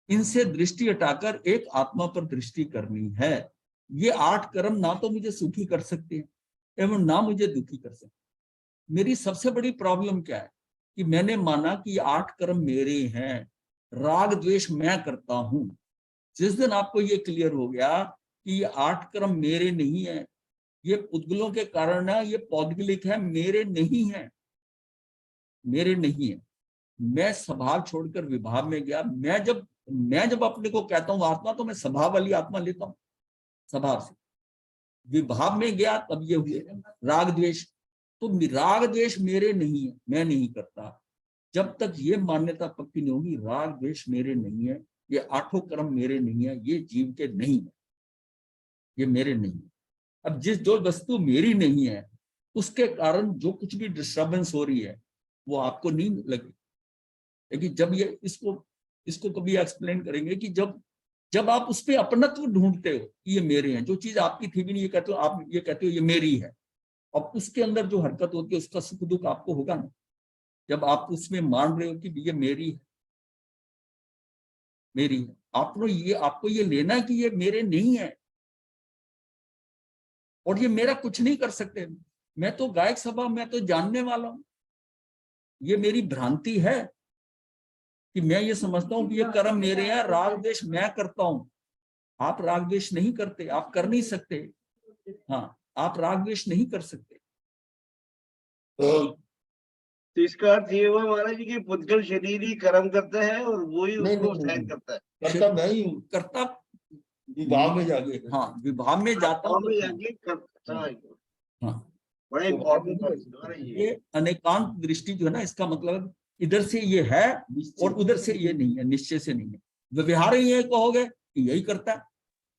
इनसे दृष्टि हटाकर एक आत्मा पर दृष्टि करनी है। ये 8 कर्म ना तो मुझे सुखी कर सकते हैं एवं ना मुझे दुखी कर सकते। मेरी सबसे बड़ी प्रॉब्लम क्या है कि मैंने माना कि ये 8 कर्म मेरे हैं, राग द्वेष मैं करता हूं। जिस दिन आपको ये क्लियर हो गया कि ये 8 कर्म मेरे नहीं है, ये पुद्गलों के कारण है, ये पौद्गलिक है, मेरे नहीं है, मेरे नहीं है। मैं स्वभाव छोड़कर विभाव में गया। मैं जब अपने को कहता हूँ आत्मा, तो मैं स्वभाव वाली आत्मा लेता हूँ, स्वभाव से। विभाव में गया तब ये हुए राग द्वेष। तो राग द्वेष मेरे नहीं है, मैं नहीं करता। जब तक ये मान्यता पक्की नहीं होगी राग द्वेष मेरे नहीं है, ये 8 कर्म मेरे नहीं है, ये जीव के नहीं है, ये मेरे नहीं है। अब जो वस्तु मेरी नहीं है उसके कारण जो कुछ भी डिस्टर्बेंस हो रही है वो आपको नहीं लगे। लेकिन जब ये इसको कभी एक्सप्लेन करेंगे कि जब आप उस पर अपनत्व ढूंढते हो कि ये मेरे हैं, जो चीज आपकी थी भी नहीं, ये कहते हो, आप ये कहते हो ये मेरी है, और उसके अंदर जो हरकत होती है उसका सुख दुख आपको होगा ना। जब आप उसमें मान रहे हो कि ये मेरी है, मेरी है, आपको ये लेना है कि ये मेरे नहीं है और ये मेरा कुछ नहीं कर सकते। मैं तो गायक सभा, मैं तो जानने वाला हूं। ये मेरी भ्रांति है कि मैं ये समझता हूं कि ये कर्म मेरे हैं, राग द्वेष मैं करता हूं। आप राग द्वेष नहीं करते, आप कर नहीं सकते। हाँ, आप राग द्वेष नहीं कर सकते। तो इसका अर्थ ये हुआ महाराज जी कि पुद्गल शरीर ही कर्म करता है और वो ही नहीं, उसको नहीं, सहन नहीं। करता है। करता मैं ही हूँ, कर्ता विभाग में जाके। हाँ, विभाग में जाता हूँ। में जाके करता है। हाँ, बड़ा इम्पोर्टेंट बात है ये अनेकांत दृष्टि जो है ना, इसका मतलब इधर से ये है और उधर से ये नहीं है, निश्चय से नहीं है। व्यवहार ये कहोगे कि यही करता है,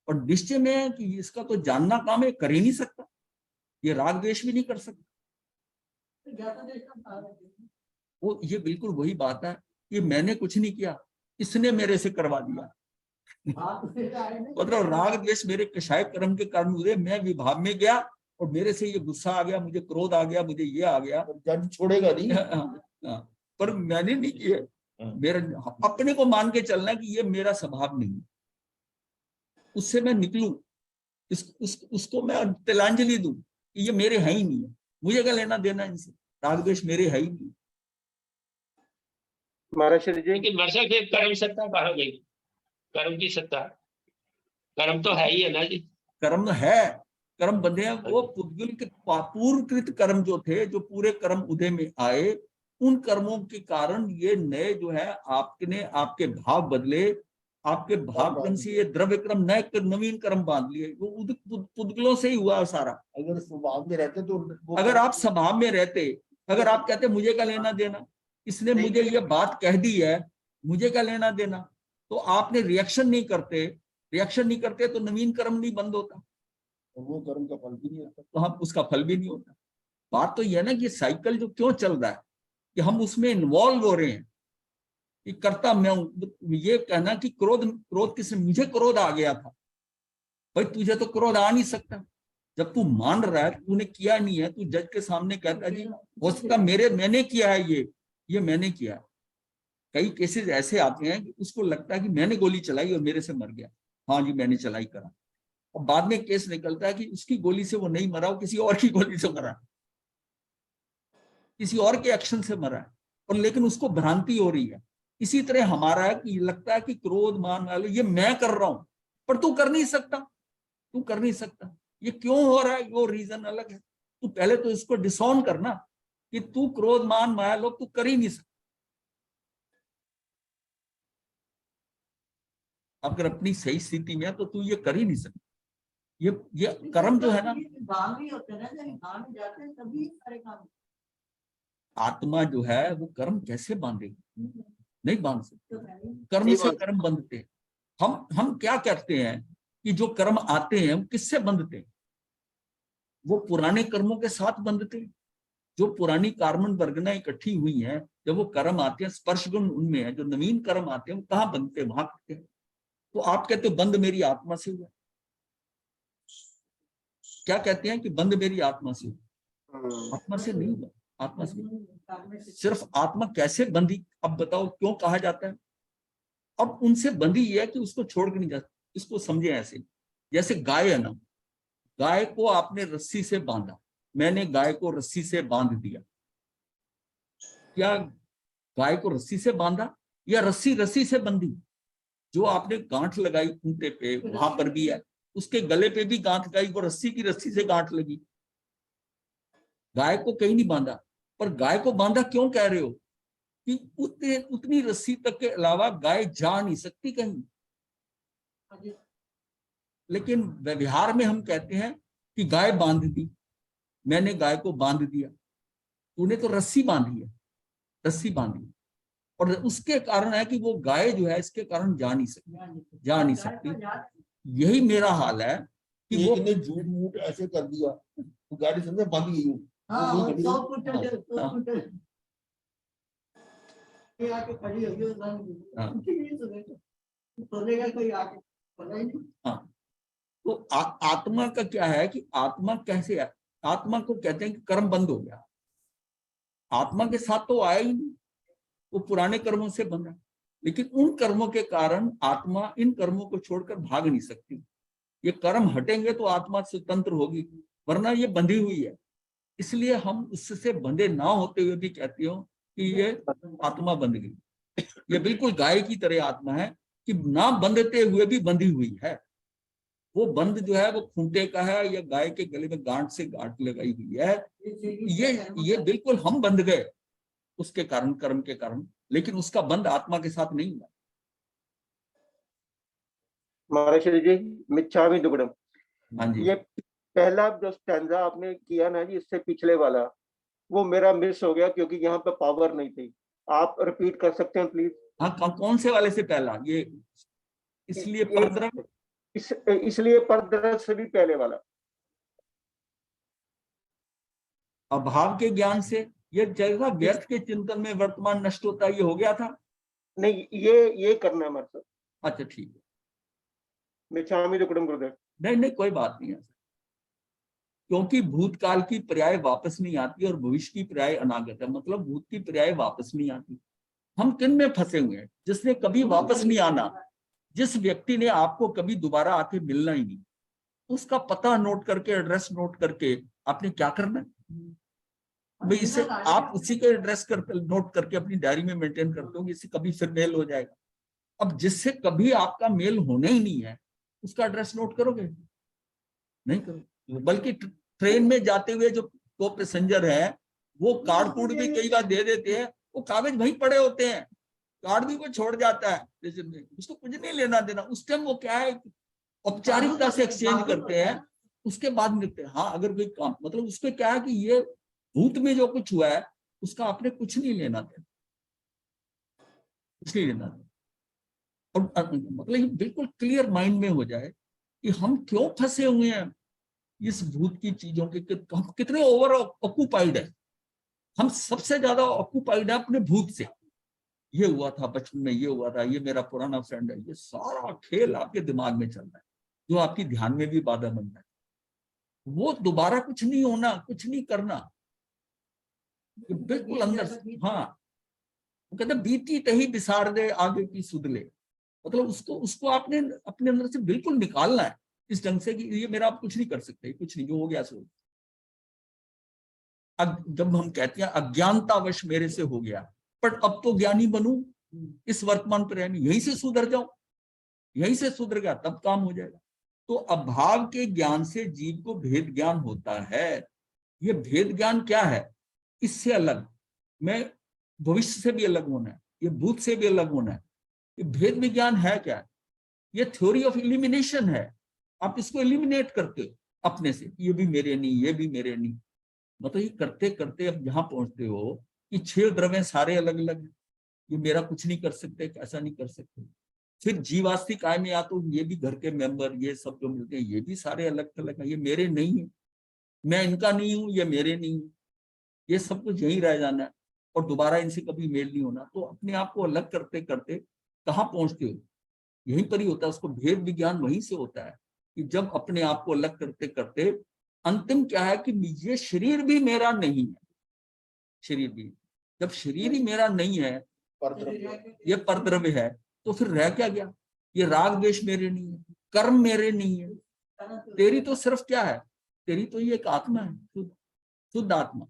और निश्चय में है कि इसका तो जानना काम है, कर ही नहीं सकता। ये राग द्वेष भी नहीं कर सकता। वो ये बिल्कुल वही बात है कि मैंने कुछ नहीं किया, इसने मेरे से करवा दिया। मतलब राग द्वेष मेरे कषाय कर्म के कारण हुए। मैं विभाग में गया और मेरे से ये गुस्सा आ गया, मुझे क्रोध आ गया, मुझे ये आ गया। जज छोड़ेगा नहीं। पर मैंने नहीं किया। मेरा अपने को मान के चलना कि ये मेरा स्वभाव नहीं, उससे मैं निकलूं, उसको मैं तिलांजलि दूं कि ये मेरे है ही नहीं है, मुझे क्या लेना देना इनसे, राग द्वेष मेरे है ही नहीं। महाराज श्री जी की वर्षा के कर्म सत्ता कहाँ गई? कर्म की सत्ता, कर्म तो है ही है ना जी। कर्म है, कर्म बंधे हैं। वो पुद्गल के पूर्वकृत कर्म जो थे, जो पूरे कर्म उदय में आए, उन कर्मों के कारण ये नए जो है आपके भाव बदले, आपके भाव क्रम से ये द्रव्य क्रम नए नवीन कर्म बांध लिए। वो पुद्गलों से ही हुआ सारा। अगर स्वभाव में रहते तो अगर आप स्वभाव में रहते, अगर आप कहते मुझे क्या लेना देना, इसने मुझे ये बात कह दी है, मुझे क्या लेना देना, तो आपने रिएक्शन नहीं करते तो नवीन कर्म नहीं बंद होता, वो कर्म का फल भी नहीं होता। तो हम उसका फल भी नहीं होता। बात तो यह ना कि साइकिल जो क्यों चल रहा है कि हम उसमें इन्वॉल्व हो रहे हैं कि करता मैं हूं। ये कहना कि क्रोध किसने, मुझे क्रोध आ गया था, भाई तुझे तो क्रोध आ नहीं सकता। जब तू मान रहा है, तूने किया नहीं है, तू जज के सामने कहता जी हो सकता मैंने किया है, ये मैंने किया है। कई केसेस ऐसे आते हैं कि उसको लगता है कि मैंने गोली चलाई और मेरे से मर गया। हाँ जी, मैंने चलाई करा, और बाद में केस निकलता है कि उसकी गोली से वो नहीं मरा, वो किसी और की गोली से मरा, किसी और के एक्शन से मरा है, और लेकिन उसको भ्रांति हो रही है। इसी तरह हमारा है कि लगता है कि क्रोध मान वाले ये मैं कर रहा हूं, पर तू कर नहीं सकता। ये क्यों हो रहा है, वो रीजन अलग है। तू पहले तो इसको डिसऑन करना कि तू क्रोध मान माया लोग तू कर ही नहीं सकता। अगर अपनी सही स्थिति में है तो तू ये कर ही नहीं सकता। ये कर्म जो है ना, आत्मा जो है वो कर्म कैसे बांधेगी, नहीं बांध सकते। कर्म से कर्म बंधते हैं। हम क्या कहते हैं कि जो कर्म आते हैं वो किससे बंधते हैं? वो पुराने कर्मों के साथ बंधते हैं। जो पुरानी कार्बन वर्गना इकट्ठी हुई हैं, जब वो कर्म आते हैं, स्पर्श गुण उनमें है, जो नवीन कर्म आते हैं वो कहाँ बनते हैं, वहां करते हैं। तो आप कहते हो बंद मेरी आत्मा से हुआ, क्या कहते हैं कि बंद मेरी आत्मा से हुआ? आत्मा से नहीं हुआ, आत्मा से सिर्फ आत्मा कैसे बंधी, अब बताओ क्यों कहा जाता है? अब उनसे बंधी है कि उसको छोड़ के नहीं जा सकती। इसको समझे ऐसे, जैसे गाय है ना, गाय को आपने रस्सी से बांधा, मैंने गाय को रस्सी से बांध दिया, क्या गाय को रस्सी से बांधा या रस्सी रस्सी से बंधी? जो आपने गांठ लगाई खूंटे पे, वहां पर भी है, उसके गले पे भी गांठ लगाई, वो रस्सी की रस्सी से गांठ लगी, गाय को कहीं नहीं बांधा। पर गाय को बांधा क्यों कह रहे हो? कि उतनी रस्सी तक के अलावा गाय जा नहीं सकती कहीं। लेकिन व्यवहार में हम कहते हैं कि गाय बांध दी, मैंने गाय को बांध दिया, तूने तो रस्सी बांधी है, रस्सी बांधी, और उसके कारण है कि वो गाय जो है इसके कारण जा नहीं सकती। यही मेरा हाल है कि वो झूठ मूठ ऐसे कर दिया, तो गाड़ी समझे बांध गई हूँ। हाँ, तो आत्मा का क्या है कि आत्मा कैसे है? आत्मा को कहते हैं कि कर्म बंद हो गया, आत्मा के साथ तो आया ही नहीं, वो पुराने कर्मों से बंधा, लेकिन उन कर्मों के कारण आत्मा इन कर्मों को छोड़कर भाग नहीं सकती। ये कर्म हटेंगे तो आत्मा स्वतंत्र होगी, वरना ये बंधी हुई है। इसलिए हम उससे बंधे ना होते हुए भी कहते हो कि ये आत्मा बंध गई। ये बिल्कुल गाय की तरह आत्मा है कि ना बंधते हुए भी बंधी हुई है। वो बंध जो है वो खूंटे का है या गाय के गले में गांठ से गांठ लगाई हुई है। ये बिल्कुल हम बंध गए उसके कारण, कर्म के कारण, लेकिन उसका बंध आत्मा के साथ नहीं हुआ। महाराज जी, मिच्छामि दुक्कडम। हाँ जी, ये पहला जो स्टैंजा आपने किया ना जी, इससे पिछले वाला वो मेरा मिस हो गया क्योंकि यहाँ पे पावर नहीं थी। आप रिपीट कर सकते हैं प्लीज? हाँ, कौन से वाले से पहला? ये इसलिए परद्रव्य, इसलिए परद्रव्य से भी पहले वाला। अभाव के ज्ञान से ये जगह व्यर्थ के चिंतन में वर्तमान नष्ट होता है, ये हो गया था। नहीं, ये करना है मतलब। अच्छा ठीक है, मिच्छामि दुक्कडम गुरुदेव। नहीं कोई बात नहीं है, क्योंकि भूतकाल की पर्याय वापस नहीं आती और भविष्य की पर्याय अनागत है, मतलब भूत की पर्याय वापस नहीं आती। हम किन में फंसे हुए हैं? जिसने कभी वापस नहीं आना, जिस व्यक्ति ने आपको कभी दोबारा आके मिलना ही नहीं, उसका पता नोट करके, एड्रेस नोट करके आपने क्या करना है भाई? इसे आप उसी के एड्रेस करके नोट करके अपनी डायरी में मेंटेन करते हो, इससे कभी फिर मेल हो जाएगा। अब जिससे कभी आपका मेल होना ही नहीं है उसका एड्रेस नोट करोगे? नहीं करोगे। बल्कि ट्रेन में जाते हुए जो को पैसेंजर है वो कार्ड कूड भी कई बार दे देते हैं, वो कागज वहीं पड़े होते हैं, कार्ड भी वो छोड़ जाता है, उसको कुछ नहीं लेना देना। उस टाइम वो क्या है, औपचारिकता से एक्सचेंज करते हैं, उसके बाद मिलते हैं। हाँ, अगर कोई काम, मतलब उसके क्या है कि ये भूत में जो कुछ हुआ है उसका आपने कुछ नहीं लेना देना, कुछ नहीं लेना देना। और मतलब बिल्कुल क्लियर माइंड में हो जाए कि हम क्यों फंसे हुए हैं इस भूत की चीजों के, हम कितने ओवर ऑक्यूपाइड है। हम सबसे ज्यादा ऑक्यूपाइड है अपने भूत से। ये हुआ था बचपन में, ये हुआ था, ये मेरा पुराना फ्रेंड है, ये सारा खेल आपके दिमाग में चल रहा है जो आपकी ध्यान में भी बाधा बन रहा है। वो दोबारा कुछ नहीं होना, कुछ नहीं करना, बिल्कुल अंदर से। हाँ, वो कहते बीती तही बिसार दे आगे की सुध ले, मतलब उसको आपने अपने अंदर से बिल्कुल निकालना है इस ढंग से कि ये मेरा आप कुछ नहीं कर सकते, कुछ नहीं, जो हो गया सो। जब हम कहते हैं अज्ञानतावश मेरे से हो गया, पर अब तो ज्ञानी बनूं, इस वर्तमान पर यहीं से सुधर जाऊं, यहीं से सुधर गया तब काम हो जाएगा। तो अभाव के ज्ञान से जीव को भेद ज्ञान होता है। ये भेद ज्ञान क्या है? इससे अलग, मैं भविष्य से भी अलग होना है, ये भूत से भी अलग होना है। ये भेद विज्ञान है क्या? ये थ्योरी ऑफ इलिमिनेशन है। आप इसको एलिमिनेट करते हो अपने से, ये भी मेरे नहीं, ये भी मेरे नहीं, मतलब ये करते करते अब जहां पहुंचते हो कि 6 द्रव्य सारे अलग अलग हैं, ये मेरा कुछ नहीं कर सकते, ऐसा नहीं कर सकते। फिर जीवास्तिक आय में या तो ये भी घर के मेंबर, ये सब जो मिलते हैं ये भी सारे अलग अलग हैं, ये मेरे नहीं है, मैं इनका नहीं हूं, ये मेरे नहीं हूं। ये सब कुछ यहीं रह जाना है और दोबारा इनसे कभी मेल नहीं होना। तो अपने आप को अलग करते करते कहाँ पहुंचते हो, यहीं पर ही होता है। उसको भेद विज्ञान वहीं से होता है कि जब अपने आप को अलग करते करते अंतिम क्या है कि ये शरीर भी मेरा नहीं है। शरीर भी, जब शरीर ही मेरा नहीं है, ये परद्रव्य है, तो फिर रह क्या गया? ये राग द्वेष मेरे नहीं है, कर्म मेरे नहीं है, तेरी तो सिर्फ क्या है, तेरी तो ये एक आत्मा है, शुद्ध आत्मा।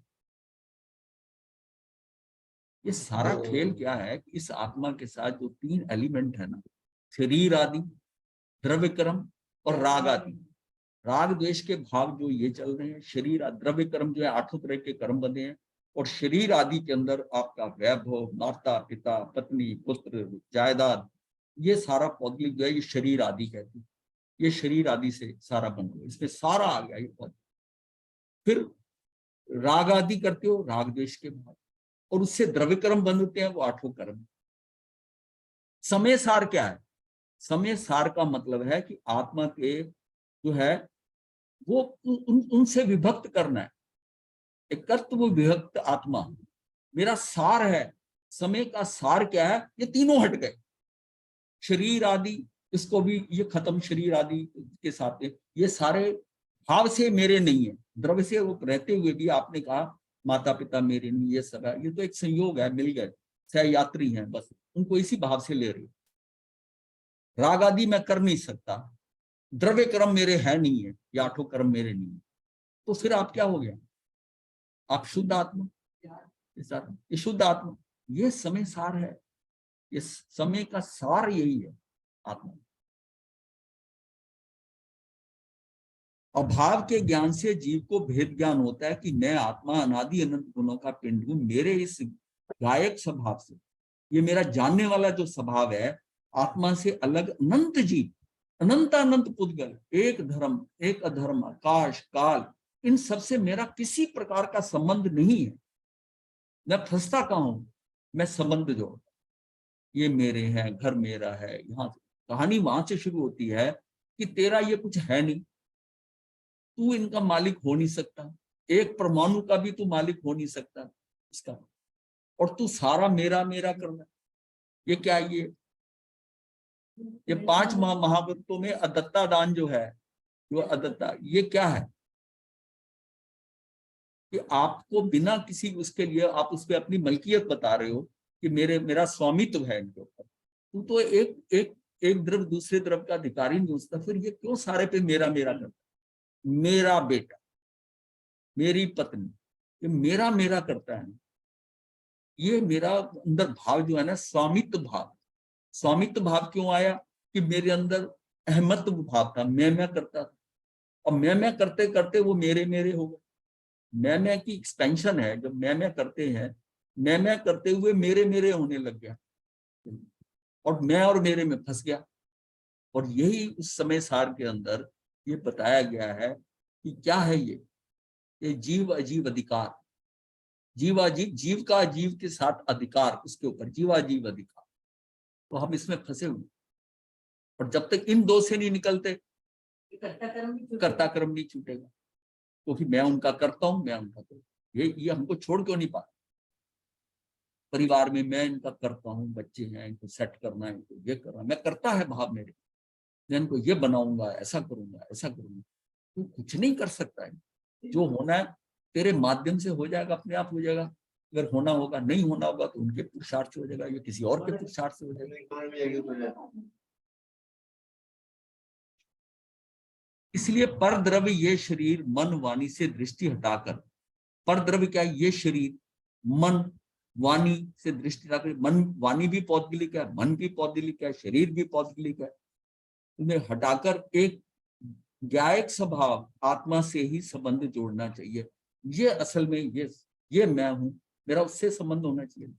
ये सारा खेल क्या है कि इस आत्मा के साथ जो 3 एलिमेंट है ना, शरीर आदि, द्रव्य कर्म और राग आदि, राग द्वेष के भाव जो ये चल रहे हैं, शरीर द्रव्य कर्म जो है 8 तरह के कर्म बने हैं, और शरीर आदि के अंदर आपका वैभव, माता पिता पत्नी पुत्र जायदाद, ये सारा पौधलिक जो है ये शरीर आदि कहते हैं। ये शरीर आदि से सारा बन गया, इसमें सारा आ गया ये पौध। फिर राग आदि करते हो, राग द्वेष के भाव, और उससे द्रव्य कर्म बनते हैं, वो 8 कर्म। समय सार क्या है? समय सार का मतलब है कि आत्मा के जो है वो उनसे विभक्त करना है। एक कर्तव्य विभक्त आत्मा मेरा सार है। समय का सार क्या है? ये तीनों हट गए। शरीर आदि, इसको भी ये खत्म, शरीर आदि के साथ ये सारे भाव से मेरे नहीं है। द्रव्य से वो रहते हुए भी आपने कहा माता पिता मेरे नहीं, ये सब है, ये तो एक संयोग है, मिल गए, सहयात्री हैं, बस उनको इसी भाव से ले रही। राग आदि मैं कर नहीं सकता, द्रव्य कर्म मेरे है नहीं है, ये 8 कर्म मेरे नहीं है, तो फिर आप क्या हो गया? आप शुद्ध आत्मा। ये शुद्ध आत्मा, ये समय सार है, ये समय का सार यही है आत्मा। अभाव के ज्ञान से जीव को भेद ज्ञान होता है कि मैं आत्मा अनादि अनंत गुणों का पिंड हूं। मेरे इस गायक स्वभाव से, ये मेरा जानने वाला जो स्वभाव है, आत्मा से अलग अनंत जीव, अनंत अनंत पुद्गल, एक धर्म एक अधर्म, आकाश काल, इन सब से मेरा किसी प्रकार का संबंध नहीं है। मैं फंसता कहाँ हूं? मैं संबंध जोड़ता, ये मेरे हैं, घर मेरा है। यहाँ कहानी वहां से शुरू होती है कि तेरा ये कुछ है नहीं, तू इनका मालिक हो नहीं सकता, एक परमाणु का भी तू मालिक हो नहीं सकता इसका, और तू सारा मेरा मेरा करना। ये क्या? ये 5 महाव्रतों में अदत्ता दान जो है, जो अदत्ता, ये क्या है? कि आपको बिना किसी उसके लिए आप उस पर अपनी मलकियत बता रहे हो कि मेरा स्वामित्व है इनके ऊपर। तू तो एक द्रव्य दूसरे द्रव्य का अधिकारी नहीं होता, फिर ये क्यों सारे पे मेरा मेरा करता? मेरा बेटा, मेरी पत्नी, ये मेरा मेरा करता है। ये मेरा अंदर भाव जो है ना, स्वामित्व भाव। स्वामित्व भाव क्यों आया? कि मेरे अंदर अहमत्व भाव था, मैं करता था, और मैं करते करते वो मेरे मेरे हो गए। मैं की एक्सपेंशन है, जब मैं करते हैं, मैं करते हुए मेरे मेरे होने लग गया, और मैं और मेरे में फंस गया। और यही उस समय सार के अंदर ये बताया गया है कि क्या है ये जीव अजीव अधिकार, जीवाजीव, जीव का जीव के साथ अधिकार, उसके ऊपर जीवाजीव अधिकार। तो हम इसमें फंसे हुए, और जब तक इन 2 से नहीं निकलते कर्ता कर्म नहीं छूटेगा, क्योंकि मैं उनका करता हूं, मैं उनका करता हूं। ये हमको छोड़ क्यों नहीं पाता? परिवार में मैं इनका करता हूँ, बच्चे हैं, इनको सेट करना है, इनको ये करना, मैं करता है भाव मेरे, मैं इनको ये बनाऊंगा, ऐसा करूंगा, ऐसा करूंगा। तू कुछ नहीं कर सकता है। जो होना है तेरे माध्यम से हो जाएगा, अपने आप हो जाएगा। अगर होना होगा, नहीं होना होगा तो उनके पुरुषार्थ से हो जाएगा, या किसी और के पुरुषार्थ से हो जाएगा। इसलिए पर द्रव्य ये शरीर मन वाणी से दृष्टि हटाकर, पर द्रव्य क्या है? ये शरीर मन वाणी से दृष्टि हटाकर, मन वाणी भी पौद्गलिक है, मन भी पौद्गलिक है, शरीर भी पौद्गलिक है, उन्हें हटाकर एक ज्ञायक स्वभाव आत्मा से ही संबंध जोड़ना चाहिए। ये असल में ये मैं हूं, मेरा उससे संबंध होना चाहिए।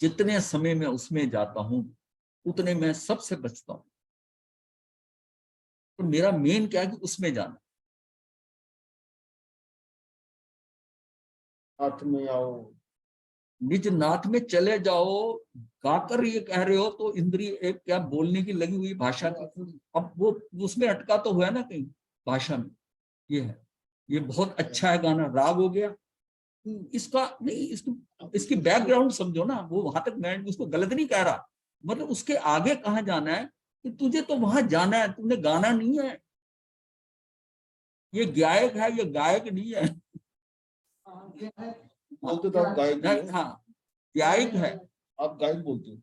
जितने समय में उसमें जाता हूं उतने मैं सबसे बचता हूं। तो मेरा मेन क्या है कि उसमें जाना। नाथ में आओ, निज नाथ में चले जाओ, गाकर ये कह रहे हो तो इंद्रिय एक क्या बोलने की लगी हुई भाषा की, अब वो उसमें अटका तो हुआ ना कहीं भाषा में। ये है, ये बहुत अच्छा है गाना, राग हो गया इसका नहीं, इसकी बैकग्राउंड समझो ना। वो वहां तक मैं उसको गलत नहीं कह रहा, मतलब उसके आगे कहाँ जाना है कि तुझे तो वहां जाना है, तुमने गाना नहीं है। ये गायक है, ये गायक नहीं है। बोलते तो आप गायक ही हो। हाँ गायक है, आप गायक बोलते हो।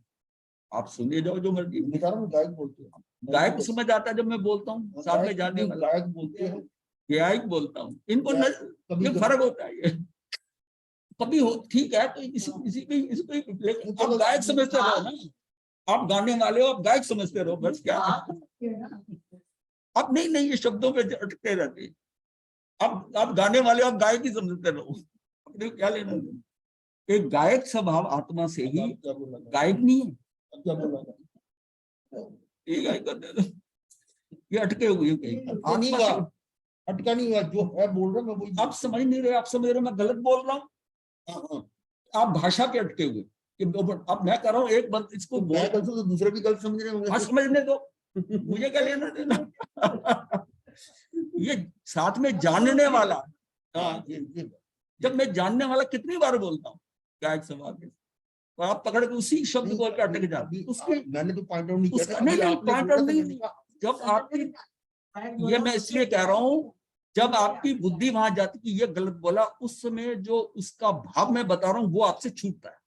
आप सुनिए जाओ जो मर्जी। मैं कह रहा हूँ गायक बोलते हो। गायक को समझ आता है जब मैं बोलता हूँ, साथ में जाने वाला गायक बोलते हैं। गायक बोलता हूँ। इनको कभी ये फर्क होता है। ये कभी हो ठीक है तो इसी पे लेकिन आप गायक समझते रहो ना, आप गाने वाले हो, आप गायक समझते रहो बस। क्या अब नहीं ये शब्दों पे अटकते रहते हैं। अब आप गाने वाले हो, आप गायक ही समझते रहो, अपने क्या लेना देना। एक गायक स्वभाव आत्मा से ही गायक नहीं है। अब क्या बोला ये गायक करते हैं, ये अटके हुए कहीं नहीं हुआ, अटका नहीं हुआ, जो है बोल रहा मैं वही। आप समझ नहीं रहे, आप समझ रहे हो मैं गलत बोल रहा हूँ। आप भाषा पे अटके हुए कि अब मैं कर रहा हूँ एक बार इसको बोल मैं गलत तो दूसरे भी गलत समझ रहे होंगे। हाँ समझने दो, मुझे क्या लेना देना। ये साथ में जानने वाला। हाँ जब मैं जानने वाला कितनी बार बोलता हूँ गायक स्वभाव के, और आप पकड़ के उसी शब्द बोल के अटक जाते उसके। मैंने तो पॉइंट आउट नहीं किया था। नहीं आपने पॉइंट बोला आउट था, नहीं। मैंने कहा, जब आपकी, ये मैं इसलिए कह रहा हूँ, जब आपकी बुद्धि वहां जाती कि ये गलत बोला, उस समय जो उसका भाव मैं बता रहा हूँ वो आपसे छूटता है।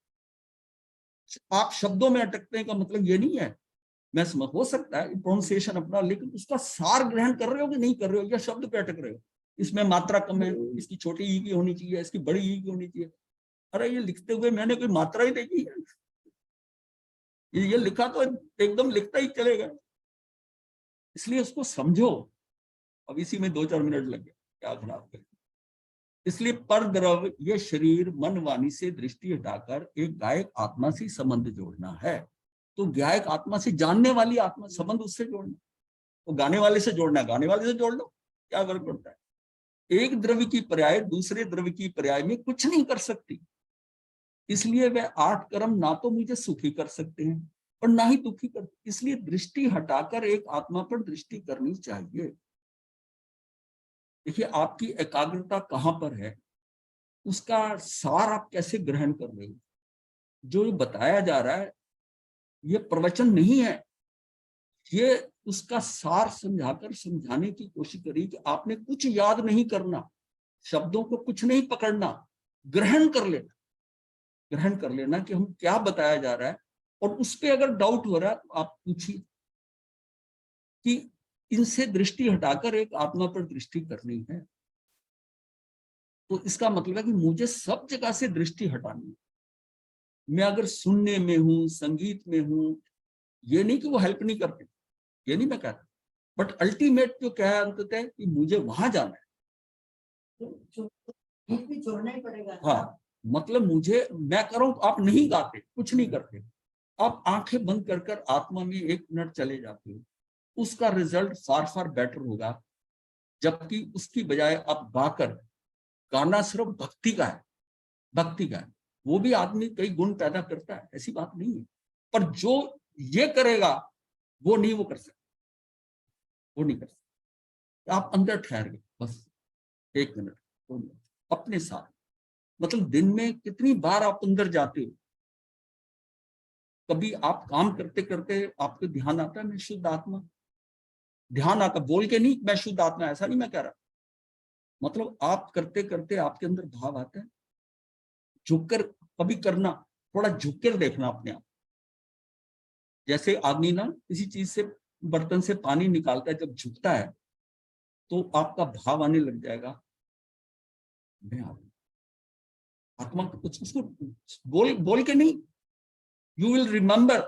आप शब्दों में अटकने का मतलब ये नहीं है, मैं समझ हो सकता है प्रोनाउंसिएशन अपना, लेकिन उसका सार ग्रहण कर रहे हो कि नहीं कर रहे हो, या शब्द पे अटक रहे हो। इसमें मात्रा कम है, इसकी छोटी ई की होनी चाहिए, इसकी बड़ी ई की होनी चाहिए। अरे ये लिखते हुए मैंने कोई मात्रा ही देखी है? ये लिखा तो एकदम लिखता ही चलेगा, इसलिए उसको समझो। अब इसी में 2-4 मिनट लग गए, क्या खराब कर। इसलिए पर द्रव ये शरीर मन वाणी से दृष्टि हटाकर एक गायक आत्मा से संबंध जोड़ना है। तो गायक आत्मा से जानने वाली आत्मा, संबंध उससे जोड़ना। तो गाने वाले से जोड़ना है, गाने वाले से जोड़ लो, क्या फर्क पड़ता है। एक द्रव्य की पर्याय दूसरे द्रव्य की पर्याय में कुछ नहीं कर सकती, इसलिए वह 8 कर्म ना तो मुझे सुखी कर सकते हैं और ना ही दुखी कर, इसलिए दृष्टि हटाकर एक आत्मा पर दृष्टि करनी चाहिए। देखिए आपकी एकाग्रता कहाँ पर है, उसका सार आप कैसे ग्रहण कर रहे हो। जो बताया जा रहा है ये प्रवचन नहीं है, ये उसका सार समझाकर समझाने की कोशिश करी कि आपने कुछ याद नहीं करना, शब्दों को कुछ नहीं पकड़ना, ग्रहण कर लेना। ग्रहण कर लेना कि हम क्या बताया जा रहा है, और उस पर अगर डाउट हो रहा है तो आप पूछिए कि इनसे दृष्टि हटाकर एक आत्मा पर दृष्टि करनी है। तो इसका मतलब है कि मुझे सब जगह से दृष्टि हटानी है। मैं अगर सुनने में हूं, संगीत में हूं, ये नहीं कि वो हेल्प नहीं करते, ये नहीं मैं कहता, बट अल्टीमेट जो क्या है अंततः कि मुझे वहां जाना है। जोड़ना ही पड़ेगा। हाँ मतलब मुझे, मैं कर रहा हूं, आप नहीं गाते, कुछ नहीं करते, आप आंखें बंद कर आत्मा में 1 मिनट चले जाते हो, उसका रिजल्ट फार बेटर होगा। जबकि उसकी बजाय आप गाकर, गाना सिर्फ भक्ति का है, भक्ति का है, वो भी आदमी कई गुण पैदा करता है, ऐसी बात नहीं है, पर जो ये करेगा वो नहीं वो कर सकता, वो नहीं कर सकता। आप अंदर ठहर गए बस 1 मिनट 2 मिनट अपने साथ, मतलब दिन में कितनी बार आप अंदर जाते हो। कभी आप काम करते करते आपको ध्यान आता है मैं शुद्ध आत्मा, ध्यान आता, बोल के नहीं मैं शुद्ध आत्मा, ऐसा नहीं मैं कह रहा, मतलब आप करते करते आपके अंदर भाव आता है। झुककर कभी करना, थोड़ा झुककर देखना अपने आप। जैसे आदमी ना किसी चीज से, बर्तन से पानी निकालता है, जब झुकता है तो आपका भाव आने लग जाएगा मैं आत्मा को कुछ, उसको बोल के नहीं, यू विल रिमेंबर,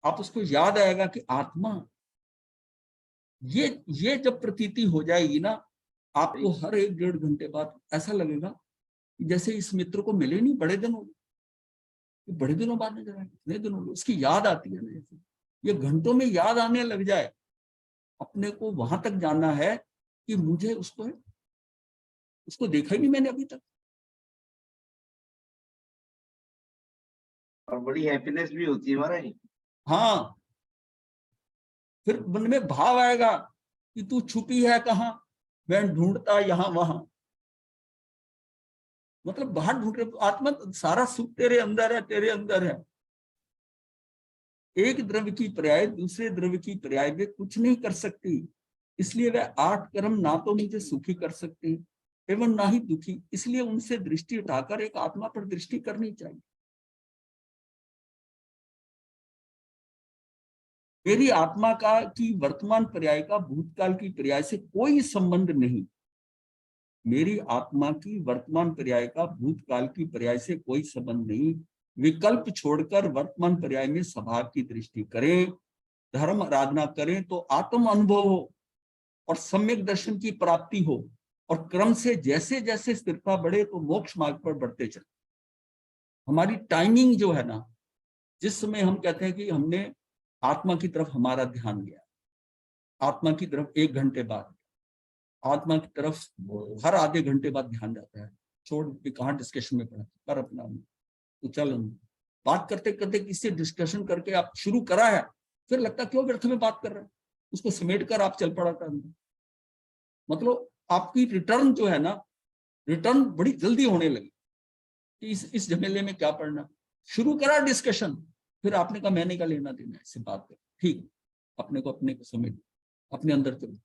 आप उसको याद आएगा कि आत्मा, ये जब प्रतीति हो जाएगी ना, आपको हर 1-1.5 घंटे बाद ऐसा लगेगा कि जैसे इस मित्र को मिले नहीं बड़े दिन हो गए, बड़े दिनों बाद नजर आए, कितने दिन हो गए, उसकी याद आती है ना, जैसे ये घंटों में याद आने लग जाए। अपने को वहां तक जाना है कि मुझे उसको देखा ही नहीं मैंने अभी तक। और बड़ी हैप्पीनेस भी होती है महाराज। हाँ फिर मन में भाव आएगा कि तू छुपी है कहाँ, मैं ढूंढता यहाँ वहां, मतलब बाहर ढूंढ रहे, आत्मा सारा सुख तेरे अंदर है, तेरे अंदर है। एक द्रव्य की पर्याय दूसरे द्रव्य की पर्याय में कुछ नहीं कर सकती, इसलिए वह 8 कर्म ना तो मुझे सुखी कर सकते एवं ना ही दुखी, इसलिए उनसे दृष्टि उठाकर एक आत्मा पर दृष्टि करनी चाहिए। मेरी आत्मा का की वर्तमान पर्याय का भूतकाल की पर्याय से कोई संबंध नहीं। मेरी आत्मा की वर्तमान पर्याय का भूतकाल की पर्याय से कोई संबंध नहीं। विकल्प छोड़कर वर्तमान पर्याय में स्वभाव की दृष्टि करें, धर्म आराधना करें तो आत्म अनुभव हो और सम्यक दर्शन की प्राप्ति हो, और क्रम से जैसे जैसे स्थिरता बढ़े तो मोक्ष मार्ग पर बढ़ते चले। हमारी टाइमिंग जो है ना, जिस समय हम कहते हैं कि हमने आत्मा की तरफ हमारा ध्यान गया, आत्मा की तरफ 1 घंटे बाद, आत्मा की तरफ हर आधे घंटे बाद ध्यान जाता है। छोड़ के कहाँ डिस्कशन में पड़ा, कर अपना उचल, बात करते करते किसी डिस्कशन करके आप शुरू करा है, फिर लगता क्यों व्यर्थ में बात कर रहे हैं, उसको समेट कर आप चल पड़ा था। मतलब आपकी रिटर्न जो है ना, रिटर्न बड़ी जल्दी होने लगी कि इस झमेले में क्या पढ़ना। शुरू करा डिस्कशन, फिर आपने कहा मैंने क्या लेना देना इससे बात कर, ठीक, अपने को समेट, अपने अंदर चलो।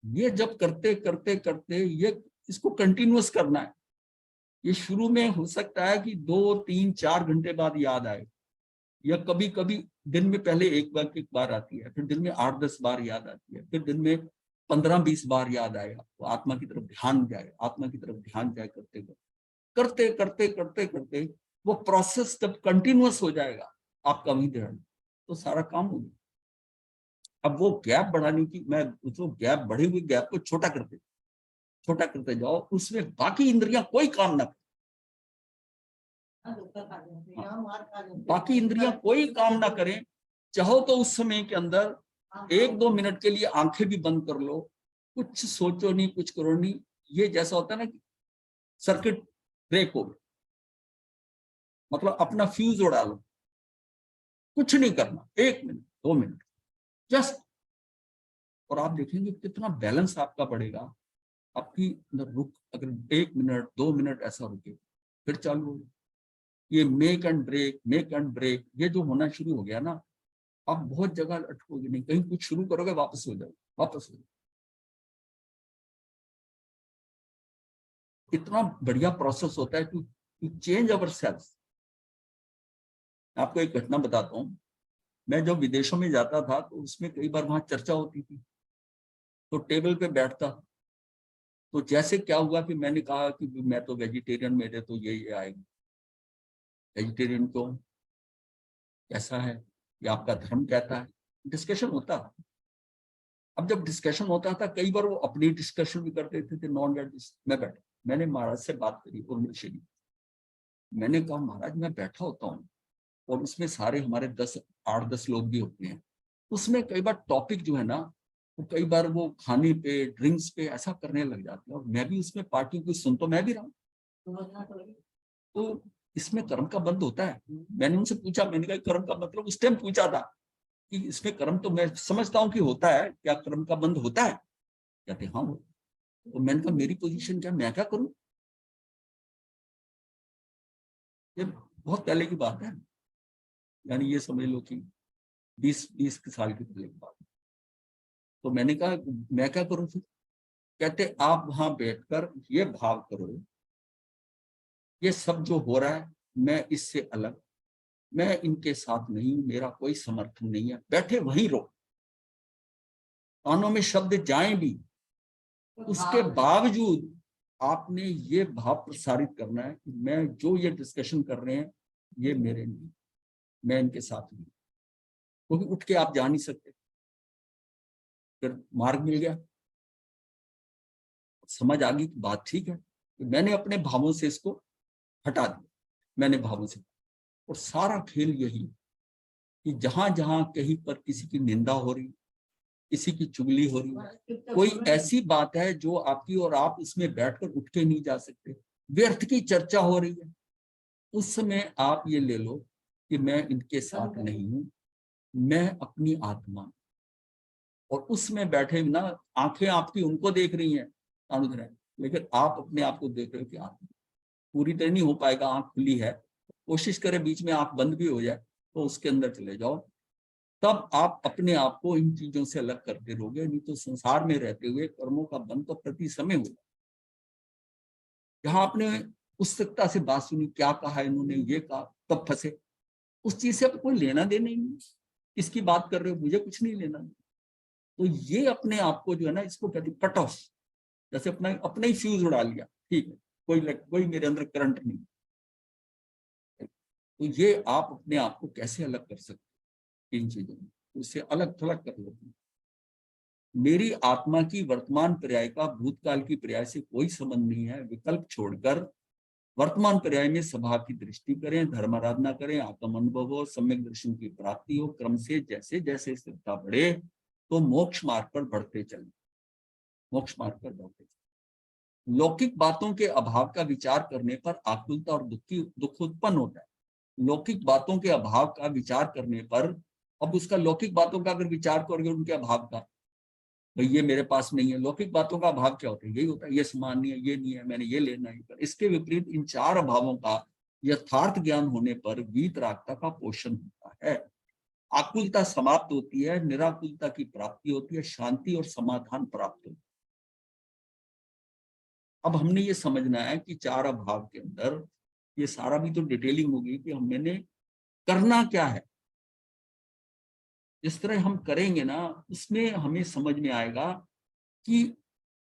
ये जब करते करते करते ये इसको कंटिन्यूअस करना है। ये शुरू में हो सकता है कि 2, 3, 4 घंटे बाद याद आए, या कभी कभी दिन में पहले एक बार आती है, फिर दिन में 8-10 बार याद आती है, फिर दिन में 15-20 बार याद आएगा, तो आत्मा की तरफ ध्यान जाए, आत्मा की तरफ ध्यान जाए, करते करते करते करते करते वो प्रोसेस जब कंटिन्यूअस हो जाएगा आपका वही ध्यान, तो सारा काम हो गया। अब वो गैप बढ़ाने की, मैं जो गैप बढ़े हुए गैप को छोटा करते जाओ, उसमें बाकी इंद्रियां कोई काम ना करें, बाकी इंद्रियां कोई काम ना करें। चाहो तो उस समय के अंदर 1-2 मिनट के लिए आंखें भी बंद कर लो, कुछ सोचो नहीं, कुछ करो नहीं। ये जैसा होता है ना कि सर्किट ब्रेक हो गया, मतलब अपना फ्यूज उड़ा लो, कुछ नहीं करना, 1 मिनट 2 मिनट जस्ट, और आप देखेंगे कितना बैलेंस आपका बढ़ेगा। आपकी अंदर रुक, अगर 1 मिनट 2 मिनट ऐसा रुके, फिर चालू हो। ये मेक एंड ब्रेक ये जो होना शुरू हो गया ना, आप बहुत जगह अटकोगे नहीं, कहीं कुछ शुरू करोगे वापस हो जाओगे, वापस हो जाओगे। इतना बढ़िया प्रोसेस होता है टू चेंज अवर सेल्फ। आपको एक घटना बताता हूँ। मैं जब विदेशों में जाता था तो उसमें कई बार वहां चर्चा होती थी, तो टेबल पे बैठता, तो जैसे क्या हुआ कि मैंने कहा कि मैं तो वेजिटेरियन, मेरे तो ये आएगा, वेजिटेरियन क्यों, कैसा है, ये आपका धर्म कहता है, डिस्कशन होता। अब जब डिस्कशन होता था, कई बार वो अपनी डिस्कशन भी कर देते थे, नॉन वेज। मैं बैठा, मैंने महाराज से बात करी उर्मिल शरीफ, मैंने कहा महाराज मैं बैठा होता हूँ और उसमें सारे हमारे 8-10 लोग भी होते हैं, उसमें कई बार टॉपिक जो है ना, तो कई बार वो खाने पे, ड्रिंक्स पे ऐसा करने लग जाते हैं, और मैं भी उसमें पार्टी को सुन तो मैं भी रहा हूँ। तो इसमें कर्म का बंध होता है। मैंने उनसे पूछा, मैंने कहा कर्म का मतलब, उस टाइम पूछा था कि इसमें कर्म तो मैं समझता हूँ कि होता है, क्या कर्म का बंध होता है? कहते हाँ। तो मैंने कहा मेरी पोजीशन क्या, मैं क्या करूं? ये बहुत पहले की बात है, यानी ये समझ लो कि 20 साल की पहले की बात। तो मैंने कहा मैं क्या करूं फिर? कहते आप वहां बैठकर ये भाव करो, ये सब जो हो रहा है मैं इससे अलग, मैं इनके साथ नहीं, मेरा कोई समर्थन नहीं है, बैठे वहीं रहो, कानों में शब्द जाएं भी, उसके बावजूद आपने ये भाव प्रसारित करना है कि मैं जो ये डिस्कशन कर रहे हैं ये मेरे नहीं, मैं इनके साथ नहीं, क्योंकि उठ के आप जा नहीं सकते। फिर मार्ग मिल गया, समझ आ गई कि बात ठीक है, तो मैंने अपने भावों से इसको हटा दिया, मैंने भावों से। और सारा खेल यही कि जहां जहां कहीं पर किसी की निंदा हो रही, किसी की चुगली हो रही, कोई ऐसी बात है जो आपकी और आप उसमें बैठकर उठ के नहीं जा सकते, व्यर्थ की चर्चा हो रही है, उस समय आप ये ले लो कि मैं इनके साथ नहीं हूं, मैं अपनी आत्मा, और उसमें बैठे ना आंखें आपकी उनको देख रही हैं, अनुदर है, लेकिन आप अपने आप को देख रहे हो कि आप पूरी तरह नहीं हो पाएगा, आंख खुली है, कोशिश करें बीच में आंख बंद भी हो जाए तो उसके अंदर चले जाओ, तब आप अपने आप को इन चीजों से अलग करते रहोगे। नहीं तो संसार में रहते हुए कर्मों का बंध तो प्रति समय होगा। जहां आपने उत्सुकता से बात सुनी, क्या कहा इन्होंने, ये कहा, तब फंसे, उस चीज से कोई लेना देना ही नहीं, इसकी बात कर रहे हो, मुझे कुछ नहीं लेना। तो ये अपने आप को जो है ना, इसको कहते हैं कट ऑफ, जैसे अपना ही फ्यूज उड़ा लिया, ठीक है, कोई मेरे अंदर करंट नहीं। तो ये आप अपने आप को कैसे अलग कर सकते इन चीजों में, उससे अलग थलग कर लेते हैं। मेरी आत्मा की वर्तमान पर्याय का भूतकाल की पर्याय से कोई संबंध नहीं है। विकल्प छोड़कर वर्तमान पर्याय में स्वभाव की दृष्टि करें, धर्म आराधना करें, आत्म अनुभव हो, सम्यक दर्शन की प्राप्ति हो, क्रम से जैसे जैसे श्रद्धा बढ़े तो मोक्ष मार्ग पर बढ़ते चले, मोक्ष मार्ग पर बढ़ते चले। लौकिक बातों के अभाव का विचार करने पर आकुलता और दुख उत्पन्न होता है। लौकिक बातों के अभाव का विचार करने पर, अब उसका लौकिक बातों का अगर विचार करोगे उनके अभाव का, भाई ये मेरे पास नहीं है, लौकिक बातों का अभाव क्या होता है, यही होता है, ये समान नहीं है, ये नहीं है, मैंने ये लेना है। इसके विपरीत इन चार अभावों का यथार्थ ज्ञान होने पर वीतरागता का पोषण होता है, आकुलता समाप्त होती है, निराकुलता की प्राप्ति होती है, शांति और समाधान प्राप्त होती है। अब हमने ये समझना है कि चार अभाव के अंदर ये सारा भी तो डिटेलिंग होगी कि मैंने करना क्या है। जिस तरह हम करेंगे ना, उसमें हमें समझ में आएगा कि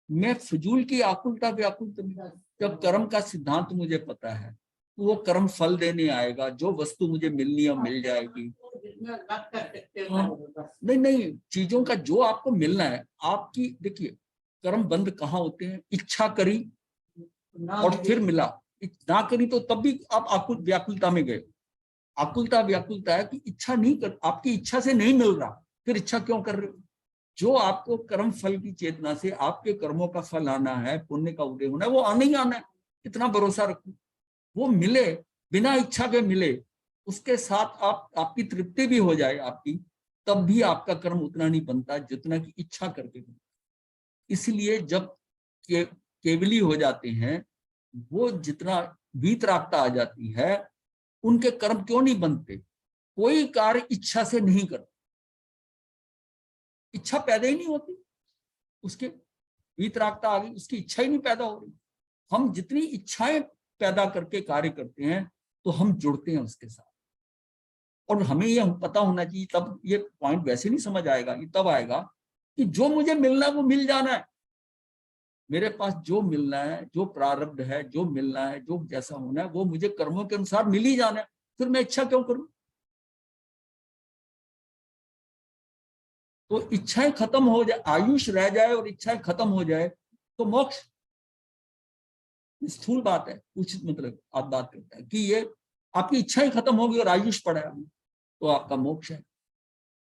मैं फिजूल की आकुलता व्याकुलता, जब कर्म का सिद्धांत मुझे पता है तो वो कर्म फल देने आएगा, जो वस्तु मुझे मिलनी है मिल जाएगी। नहीं, चीजों का जो आपको मिलना है, आपकी देखिए कर्म बंद कहाँ होते हैं, इच्छा करी और फिर मिला, ना करी तो तब भी आप आकुल व्याकुलता में गए। आकुलता व्याकुलता है कि इच्छा नहीं कर, आपकी इच्छा से नहीं मिल रहा, फिर इच्छा क्यों कर रहे हो। जो आपको कर्म फल की चेतना से आपके कर्मों का फल आना है, पुण्य का उदय होना है, वो आना ही आना है, इतना भरोसा रखो। वो मिले, बिना इच्छा के मिले, उसके साथ आपकी तृप्ति भी हो जाए आपकी, तब भी आपका कर्म उतना नहीं बनता जितना की इच्छा करके बनता। इसलिए जब केवली हो जाते हैं, वो जितना वीतरागता आ जाती है, उनके कर्म क्यों नहीं बनते, कोई कार्य इच्छा से नहीं करता, इच्छा पैदा ही नहीं होती, उसके वीतरागता आ गई, उसकी इच्छा ही नहीं पैदा हो रही। हम जितनी इच्छाएं पैदा करके कार्य करते हैं तो हम जुड़ते हैं उसके साथ, और हमें यह पता होना चाहिए, तब ये पॉइंट वैसे नहीं समझ आएगा, ये तब आएगा कि जो मुझे मिलना है वो मिल जाना है, मेरे पास जो मिलना है, जो प्रारब्ध है, जो मिलना है, जो जैसा होना है, वो मुझे कर्मों के अनुसार मिल ही जाना है, फिर मैं इच्छा क्यों करूं। तो इच्छाएं खत्म हो जाए, आयुष रह जाए और इच्छाएं खत्म हो जाए तो मोक्ष। स्थूल बात है, उचित मतलब आप बात करता है कि ये आपकी इच्छाएं खत्म हो गई और आयुष पड़ा है तो आपका मोक्ष है।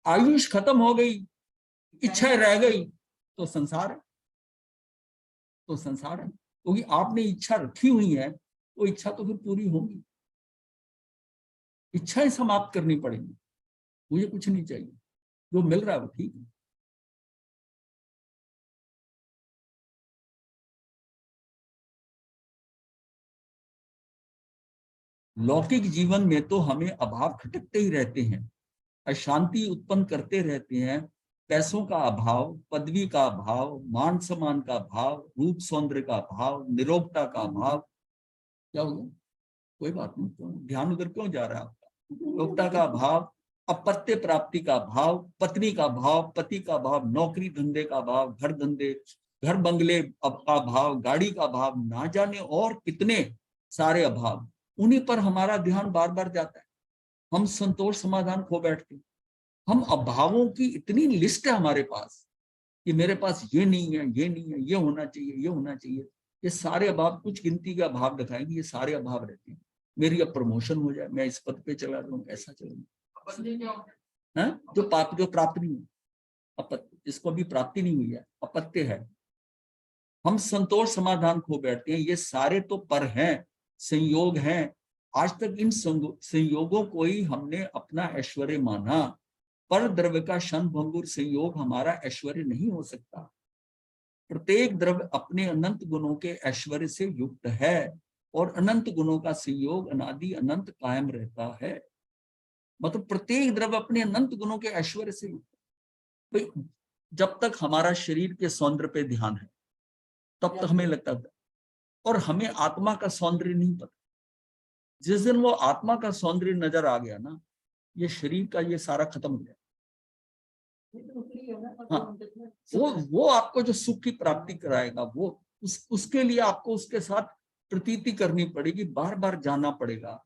आयुष खत्म हो गई, इच्छाएं रह गई तो संसार है, तो संसार है, क्योंकि आपने इच्छा रखी हुई है, वो इच्छा तो फिर पूरी होगी। इच्छाएं समाप्त करनी पड़ेगी, मुझे कुछ नहीं चाहिए, जो मिल रहा है वो ठीक है। लौकिक जीवन में तो हमें अभाव खटकते ही रहते हैं, अशांति उत्पन्न करते रहते हैं, पैसों का अभाव, पदवी का अभाव, मान सम्मान का अभाव, रूप सौंदर्य का अभाव, निरोगता का अभाव। क्या हो गया, कोई बात नहीं, तो ध्यान उधर क्यों जा रहा है आपका। निरोगता का अभाव, अपत्य प्राप्ति का अभाव, पत्नी का अभाव, पति का अभाव, नौकरी धंधे का अभाव, घर बंगले का अभाव, गाड़ी का अभाव, ना जाने और कितने सारे अभाव, उन्हीं पर हमारा ध्यान बार बार जाता है। हम संतोष समाधान खो बैठते हैं। हम अभावों की इतनी लिस्ट है हमारे पास कि मेरे पास ये नहीं है, ये नहीं है, ये होना चाहिए, ये होना चाहिए। ये सारे अभाव, कुछ गिनती के अभाव दिखाएंगे, ये सारे अभाव रहते हैं। मेरी अब प्रमोशन हो जाए, मैं इस पद पे चला जाऊं, ऐसा चलूंगा, जो प्राप्त नहीं हुई, अपत्य, जिसको अभी प्राप्ति नहीं हुई है, अपत्य है। हम संतोष समाधान खो बैठते हैं। ये सारे तो पर हैं, संयोग हैं। आज तक इन संयोगों को ही हमने अपना ऐश्वर्य माना। पर द्रव्य का क्षण भंगुर संयोग हमारा ऐश्वर्य नहीं हो सकता। प्रत्येक द्रव्य अपने अनंत गुणों के ऐश्वर्य से युक्त है और अनंत गुणों का संयोग अनादि अनंत कायम रहता है। मतलब प्रत्येक द्रव्य अपने अनंत गुणों के ऐश्वर्य से युक्त है। भाई जब तक हमारा शरीर के सौंदर्य पे ध्यान है तब तक हमें लगता था, और हमें आत्मा का सौंदर्य नहीं पता। जिस दिन वो आत्मा का सौंदर्य नजर आ गया ना, ये शरीर का ये सारा खत्म हो गया। हाँ, वो आपको जो सुख की प्राप्ति कराएगा, वो उसके लिए आपको उसके साथ प्रतीति करनी पड़ेगी, बार बार जाना पड़ेगा।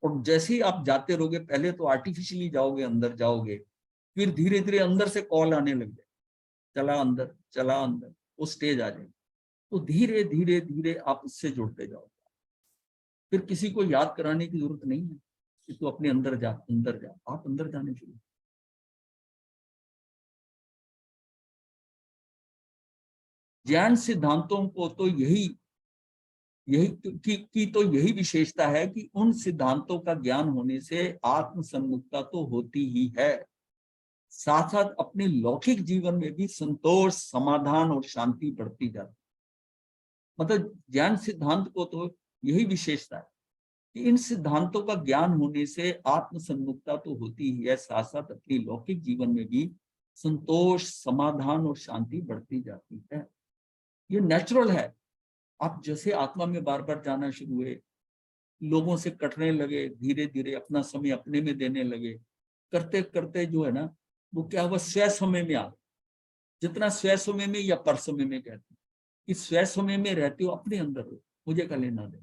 और जैसे ही आप जाते रहोगे, पहले तो आर्टिफिशियली जाओगे, अंदर जाओगे, फिर धीरे धीरे अंदर से कॉल आने लग जाए, चला अंदर, चला अंदर, वो स्टेज आ जाएगी। तो धीरे धीरे धीरे आप उससे जुड़ते जाओगे। फिर किसी को याद कराने की जरूरत नहीं है कि तू अपने अंदर जा, अंदर जा। आप अंदर जाने शुरू। जैन सिद्धांतों को तो यही तो यही विशेषता है कि उन सिद्धांतों का ज्ञान होने से आत्मसन्मुखता तो होती ही है, साथ साथ अपने लौकिक जीवन में भी संतोष, समाधान और शांति बढ़ती जाती। मतलब ज्ञान सिद्धांत को तो यही विशेषता है कि इन सिद्धांतों का ज्ञान होने से आत्मसन्मुखता तो होती ही है, साथ साथ अपनी लौकिक जीवन में भी संतोष, समाधान और शांति बढ़ती जाती है। ये नेचुरल है। आप जैसे आत्मा में बार बार जाना शुरू हुए, लोगों से कटने लगे, धीरे धीरे अपना समय अपने में देने लगे, करते करते जो है ना, वो क्या हुआ, स्वय समय में आ गए। जितना स्वय समय में या पर समय में कहते हैं, इस स्वय समय में रहते हो, अपने अंदर हो, मुझे का लेना दे।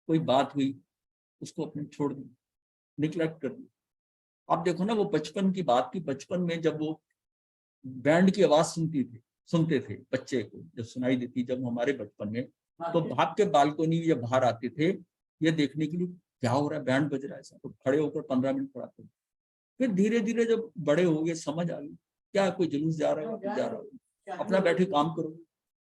कोई बात हुई, उसको अपने छोड़ दी, निग्लेक्ट कर दी। आप देखो ना, वो बचपन की बात की, बचपन में जब वो बैंड की आवाज सुनते थे बच्चे को, जब सुनाई देती, जब हमारे बचपन में, तो भाग के बालकोनी या बाहर आते थे ये देखने के लिए क्या हो रहा है, बैंड बज रहा है। तो खड़े होकर 15 मिनट पढ़ाते। फिर धीरे धीरे जब बड़े हो गए, समझ आ गई, क्या कोई जुलूस जा रहा है, जा रहा है, अपना बैठे काम करो।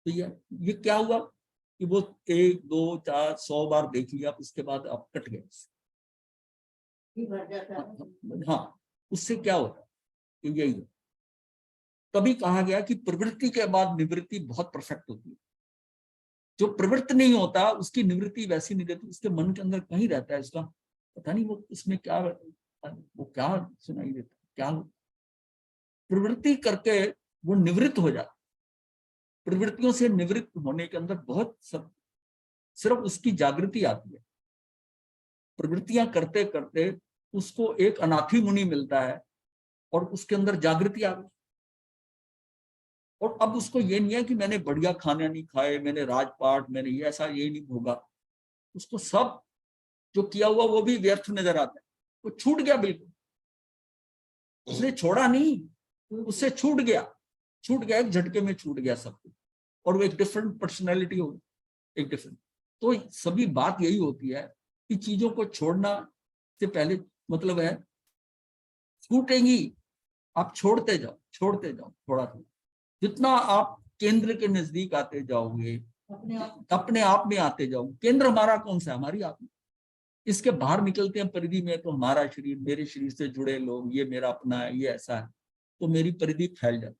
तो ये क्या हुआ कि वो 1, 2, 4, 100 बार देख लिया, उसके बाद आप कट गए। हाँ, उससे क्या होता है, यही है। तभी कहा गया कि प्रवृत्ति के बाद निवृत्ति बहुत परफेक्ट होती है। जो प्रवृत्त नहीं होता उसकी निवृत्ति वैसी नहीं रहती, उसके मन के अंदर कहीं रहता है, इसका पता नहीं वो इसमें क्या, वो क्या सुनाई देता, क्या प्रवृत्ति करके वो निवृत्त हो जाता। प्रवृत्तियों से निवृत्त होने के अंदर बहुत सिर्फ उसकी जागृति आती है। प्रवृत्तियां करते करते उसको एक अनाथी मुनि मिलता है और उसके अंदर जागृति आ गई। और अब उसको ये नहीं है कि मैंने बढ़िया खाने नहीं खाए, मैंने राजपाट, मैंने ये ऐसा, ये नहीं होगा। उसको सब जो किया हुआ वो भी व्यर्थ नजर आता है, वो छूट गया बिल्कुल। उसने छोड़ा नहीं, उससे छूट गया, एक झटके में छूट गया सब कुछ। और वो एक डिफरेंट पर्सनैलिटी हो, एक डिफरेंट। तो सभी बात यही होती है कि चीजों को छोड़ना से पहले मतलब है छूटेंगी, आप छोड़ते जाओ थोड़ा थोड़ा। जितना आप केंद्र के नजदीक आते जाओगे, अपने आप में आते जाओ। केंद्र हमारा कौन सा है, हमारी आत्मा। इसके बाहर निकलते हैं परिधि में, तो हमारा शरीर, मेरे शरीर से जुड़े लोग, ये मेरा अपना है, ये ऐसा है, तो मेरी परिधि फैल जाती।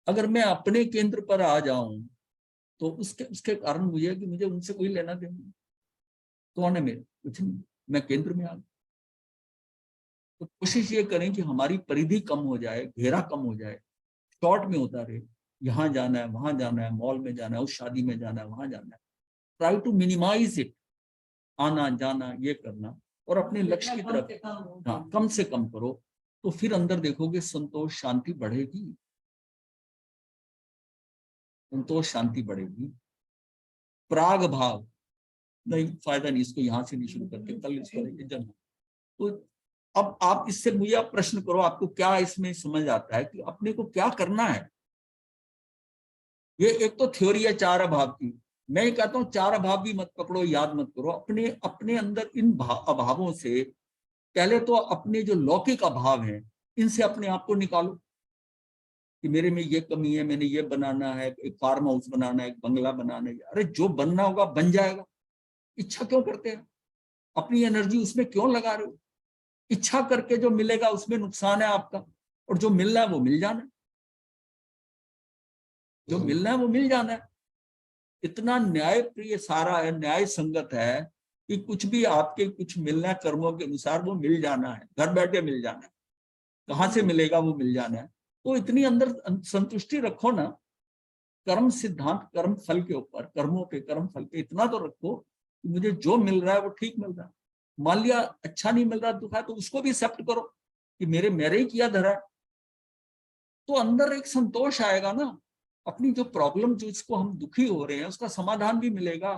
अगर मैं अपने केंद्र पर आ जाऊं तो उसके कारण मुझे कि मुझे उनसे कोई लेना देना, कौन है मेरे, कुछ नहीं, मैं केंद्र में आ गया। तो कोशिश ये करें कि हमारी परिधि कम हो जाए, घेरा कम हो जाए, शॉर्ट में होता रहे। यहाँ जाना है, वहां जाना है, मॉल में जाना है, उस शादी में जाना है, वहां जाना है। ट्राई टू मिनिमाइज इट, आना जाना ये करना, और अपने लक्ष्य की तरफ हाँ कम से कम करो। तो फिर अंदर देखोगे संतोष, शांति बढ़ेगी, संतोष शांति बढ़ेगी। प्राग भाव नहीं, फायदा नहीं, इसको यहाँ से नहीं शुरू करके कल इसको लेके जन्म। तो अब आप इससे मुझे आप प्रश्न करो, आपको क्या इसमें समझ आता है कि अपने को क्या करना है। ये एक तो थ्योरी है 4 अभाव की। मैं कहता हूँ 4 अभाव भी मत पकड़ो, याद मत करो। अपने अंदर इन अभावों से पहले तो अपने जो लौकिक अभाव हैं इनसे अपने आप को निकालो कि मेरे में ये कमी है, मैंने ये बनाना है, एक फार्म हाउस बनाना है, एक बंगला बनाना है। अरे जो बनना होगा बन जाएगा। इच्छा क्यों करते हैं, अपनी एनर्जी उसमें क्यों लगा रहे हो। इच्छा करके जो मिलेगा उसमें नुकसान है आपका, और जो मिल रहा है वो मिल जाना। जो मिलना है वो मिल जाना है। इतना न्याय प्रिय सारा है, न्याय संगत है कि कुछ भी आपके कुछ मिलना है कर्मों के अनुसार वो मिल जाना है, घर बैठे मिल जाना है। कहाँ से मिलेगा वो मिल जाना है। तो इतनी अंदर संतुष्टि रखो ना कर्म सिद्धांत, कर्म फल के ऊपर, कर्मों पे, कर्म फल पे इतना तो रखो कि मुझे जो मिल रहा है वो ठीक मिल रहा है। मान लिया अच्छा नहीं मिल रहा, दुख है, तो उसको भी एक्सेप्ट करो कि मेरे ही किया धरा है। तो अंदर एक संतोष आएगा ना, अपनी जो प्रॉब्लम, जो इसको हम दुखी हो रहे हैं उसका समाधान भी मिलेगा,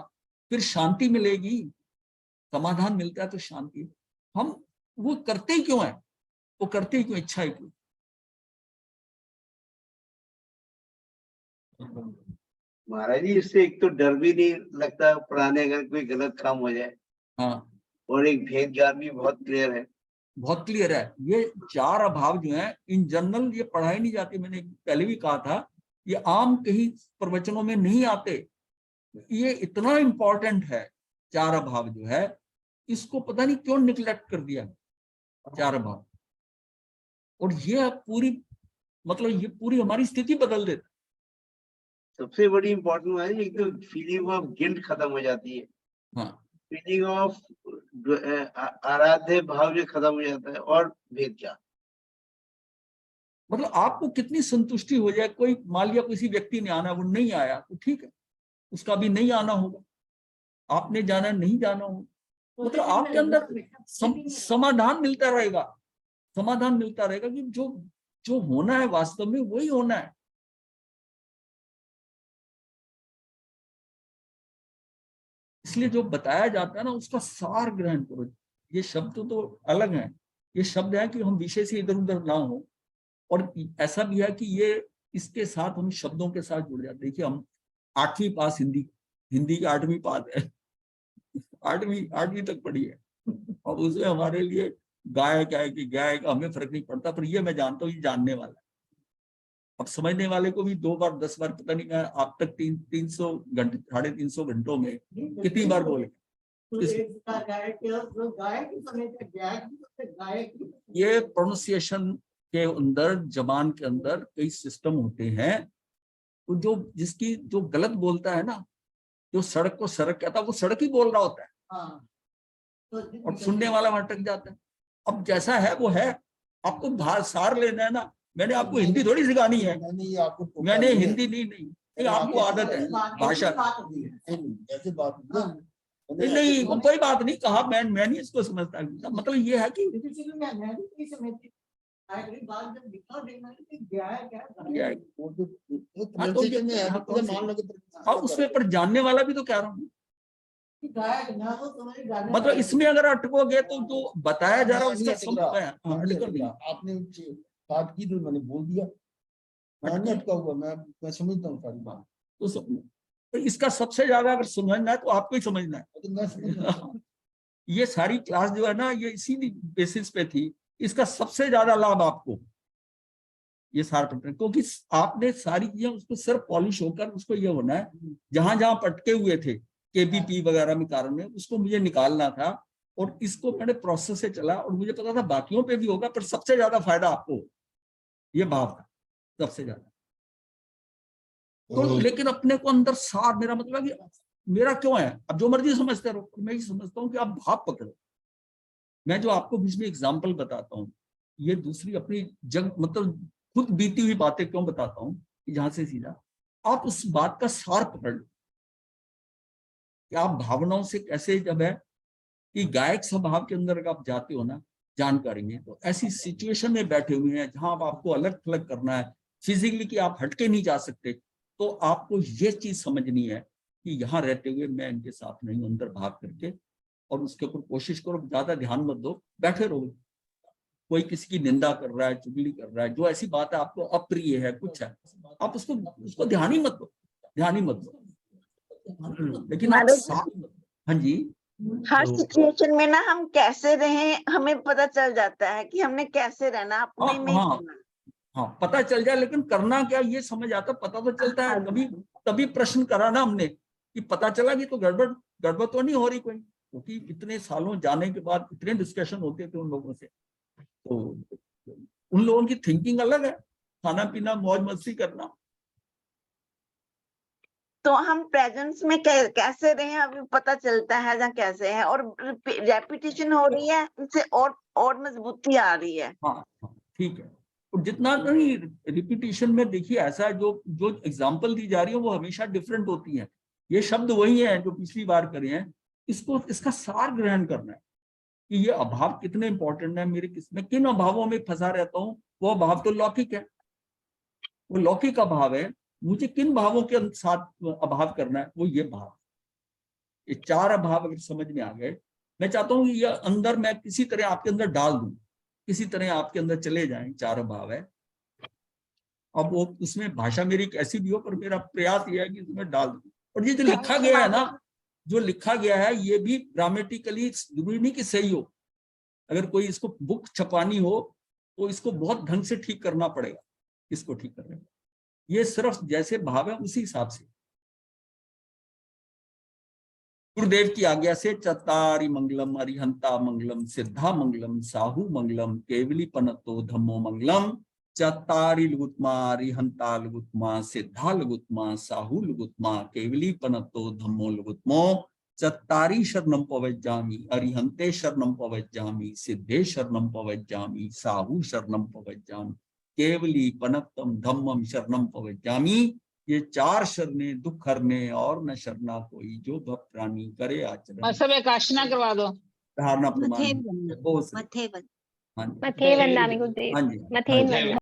फिर शांति मिलेगी। समाधान मिलता है तो शांति। हम वो करते ही क्यों है, वो करते ही क्यों, इच्छा ही क्यों। महाराज जी इससे एक तो डर भी नहीं लगता पुराने अगर कोई गलत काम हो जाए, हाँ, और एक भेद ज्ञान भी बहुत क्लियर है। बहुत क्लियर है। ये 4 अभाव जो है इन जनरल ये पढ़ाई नहीं जाती। मैंने पहले भी कहा था ये आम कहीं प्रवचनों में नहीं आते। ये इतना इम्पोर्टेंट है 4 अभाव जो है, इसको पता नहीं क्यों निग्लेक्ट कर दिया 4 अभाव। और ये पूरी मतलब ये पूरी हमारी स्थिति बदल देता। सबसे बड़ी इम्पोर्टेंट है एक तो फीलिंग ऑफ गिल्ट खत्म हो जाती है। हाँ, फीलिंग ऑफ आराध्य भाव जो खत्म हो जाता है, और भेद क्या। मतलब आपको कितनी संतुष्टि हो जाए। कोई मान लिया किसी व्यक्ति ने आना, वो नहीं आया तो ठीक है, उसका भी नहीं आना होगा, आपने जाना नहीं जाना होगा। मतलब आपके अंदर समाधान मिलता रहेगा, समाधान मिलता रहेगा कि जो होना है वास्तव में वही होना है। इसलिए जो बताया जाता है ना उसका सार ग्रहण करो। ये शब्द तो अलग हैं, ये शब्द है कि हम विषय से इधर उधर ना हो। और ऐसा भी है कि ये इसके साथ हम शब्दों के साथ जुड़ जाते। देखिए हम 8वीं पास हिंदी की 8वीं पास है, 8वीं तक पढ़ी है। और उसमें हमारे लिए गाय क्या है कि गाय का हमें फर्क नहीं पड़ता, पर ये मैं जानता हूँ ये जानने वाला है। अब समझने वाले को भी 2 बार 10 बार पता नहीं, मैं आप तक 300 घंटे 350 घंटों में कितनी बार बोले। ये प्रोनाउंसिएशन के अंदर, जबान के अंदर कई सिस्टम होते हैं। तो जो गलत बोलता है ना, जो सड़क को सड़क कहता है, वो सड़क ही बोल रहा होता है और सुनने वाला वहां अटक जाता है। अब जैसा है वो है, आपको सार लेना है ना। मैंने आपको हिंदी थोड़ी सिखानी है, मैंने हिंदी नहीं, आपको आदत है भाषा। नहीं, कोई बात नहीं कहा, मैं नहीं इसको समझता। मतलब ये है कि उसमें पर जानने वाला भी तो कह रहा हूँ। मतलब इसमें अगर अटकोगे तो जो बताया जा रहा है उसका समझ। आपने बात की तो मैंने बोल दिया, मैं अटका हुआ, मैं समझता हूँ सारी बात। तो इसका सबसे ज्यादा अगर समझना है तो आपको ही समझना है। ये सारी क्लास जो है ना, ये इसी बेसिस पे थी। इसका सबसे ज्यादा लाभ आपको ये सारा पटना, क्योंकि आपने सारी चीजें उसको सिर्फ पॉलिश होकर उसको ये होना है, जहां जहां पटके हुए थे केबीपी वगैरह में कारण में, उसको मुझे निकालना था। और इसको मैंने प्रोसेस से चला और मुझे पता था बाकियों पे भी होगा, पर सबसे ज्यादा फायदा आपको ये भाव था सबसे ज्यादा। तो लेकिन अपने को अंदर सार, मेरा मतलब कि मेरा क्यों है, अब जो मर्जी समझते रहो, मैं ये समझता हूँ कि आप भाव पकड़ो। मैं जो आपको बीच में एग्जाम्पल बताता हूँ, ये दूसरी अपनी मतलब खुद बीती हुई बातें क्यों बताता हूँ, जहां से सीधा आप उस बात का सार पकड़ लो कि आप भावनाओं से कैसे, जब है कि गायक स्वभाव के अंदर आप जाते हो ना जानकारी में, तो ऐसी सिचुएशन में बैठे हुए हैं जहां आपको अलग थलग करना है फिजिकली, कि आप हटके नहीं जा सकते, तो आपको ये चीज समझनी है कि यहाँ रहते हुए मैं इनके साथ नहीं, अंदर भाग करके, और उसके ऊपर कोशिश करो, ज्यादा ध्यान मत दो, बैठे रहो। कोई किसी की निंदा कर रहा है, चुगली कर रहा है, जो ऐसी बात है आपको अप्रिय है, कुछ है, आप उसको ध्यान ही मत दो, ध्यान ही मत दो। लेकिन आप हाँ जी, हर सिचुएशन में ना हम कैसे रहें हमें पता चल जाता है कि हमने कैसे रहना, अपने में करना। हाँ, पता चल जाए, लेकिन करना क्या ये समझ आता, पता तो चलता है। तभी प्रश्न करा ना हमने कि पता चला कि तो गड़बड़ तो नहीं हो रही कोई, क्योंकि इतने सालों जाने के बाद इतने डिस्कशन होते थे उन लोगों से, तो उन लोगों की थिंकिंग अलग है, खाना पीना मौज मस्ती करना। तो हम प्रेजेंस में कैसे रहे अभी पता चलता है या कैसे है, और रेपिटेशन हो रही है इससे और मजबूती आ रही है। हाँ हाँ, ठीक है। और जितना नहीं रिपीटिशन में देखिए ऐसा जो जो एग्जांपल दी जा रही है वो हमेशा डिफरेंट होती है। ये शब्द वही है जो पिछली बार करे हैं, इसको इसका सार ग्रहण करना है कि ये अभाव कितने इंपॉर्टेंट है, मेरे किसमें किन अभावों में फंसा रहता हूँ। वो अभाव तो लौकिक है, वो लौकिक अभाव है। मुझे किन भावों के साथ अभाव करना है, वो ये भाव। ये 4 अभाव अगर समझ में आ गए, मैं चाहता हूँ ये अंदर मैं किसी तरह आपके अंदर डाल दूं, किसी तरह आपके अंदर चले जाएं। 4 अभाव है। अब वो उसमें भाषा मेरी कैसी भी हो, पर मेरा प्रयास ये है कि उसमें डाल दूं। और ये जो लिखा गया है ना, जो लिखा गया है ये भी ग्रामेटिकली जरूरी नहीं कि सही हो। अगर कोई इसको बुक छपानी हो तो इसको बहुत ढंग से ठीक करना पड़ेगा। इसको ठीक करने में ये सिर्फ जैसे भाव है उसी हिसाब से। गुरुदेव की आज्ञा से चत्तारि मंगलम अरिहंता मंगलम सिद्धा मंगलम साहू मंगलम केवली पनतो धम्मो मंगलम चत्तारि लुगुत्मा अरिहंता लुगुत्मा सिद्धा लुगुत्मा साहू लुगुत्मा केवली पनतो धम्मो लुगुत्मो चत्तारि शरणम पवज्जामि अरिहंते शरणम पवज्जामि सिद्धे शरणम पवज्जामि साहू शरणम पवज्जामि केवली पनत्तम धम्मम शरणम पवज्जामि। ये 4 शरणे दुख हरने और न शरणा कोई, जो भक्त प्राणी करे आचरण। सब एक आशना करवा दो। धारणा प्रमाण बहुत से। हाँ जी, मथे वंदामी गुरुदेव, हाँ जी, मथे हाँ जी। वंदामी।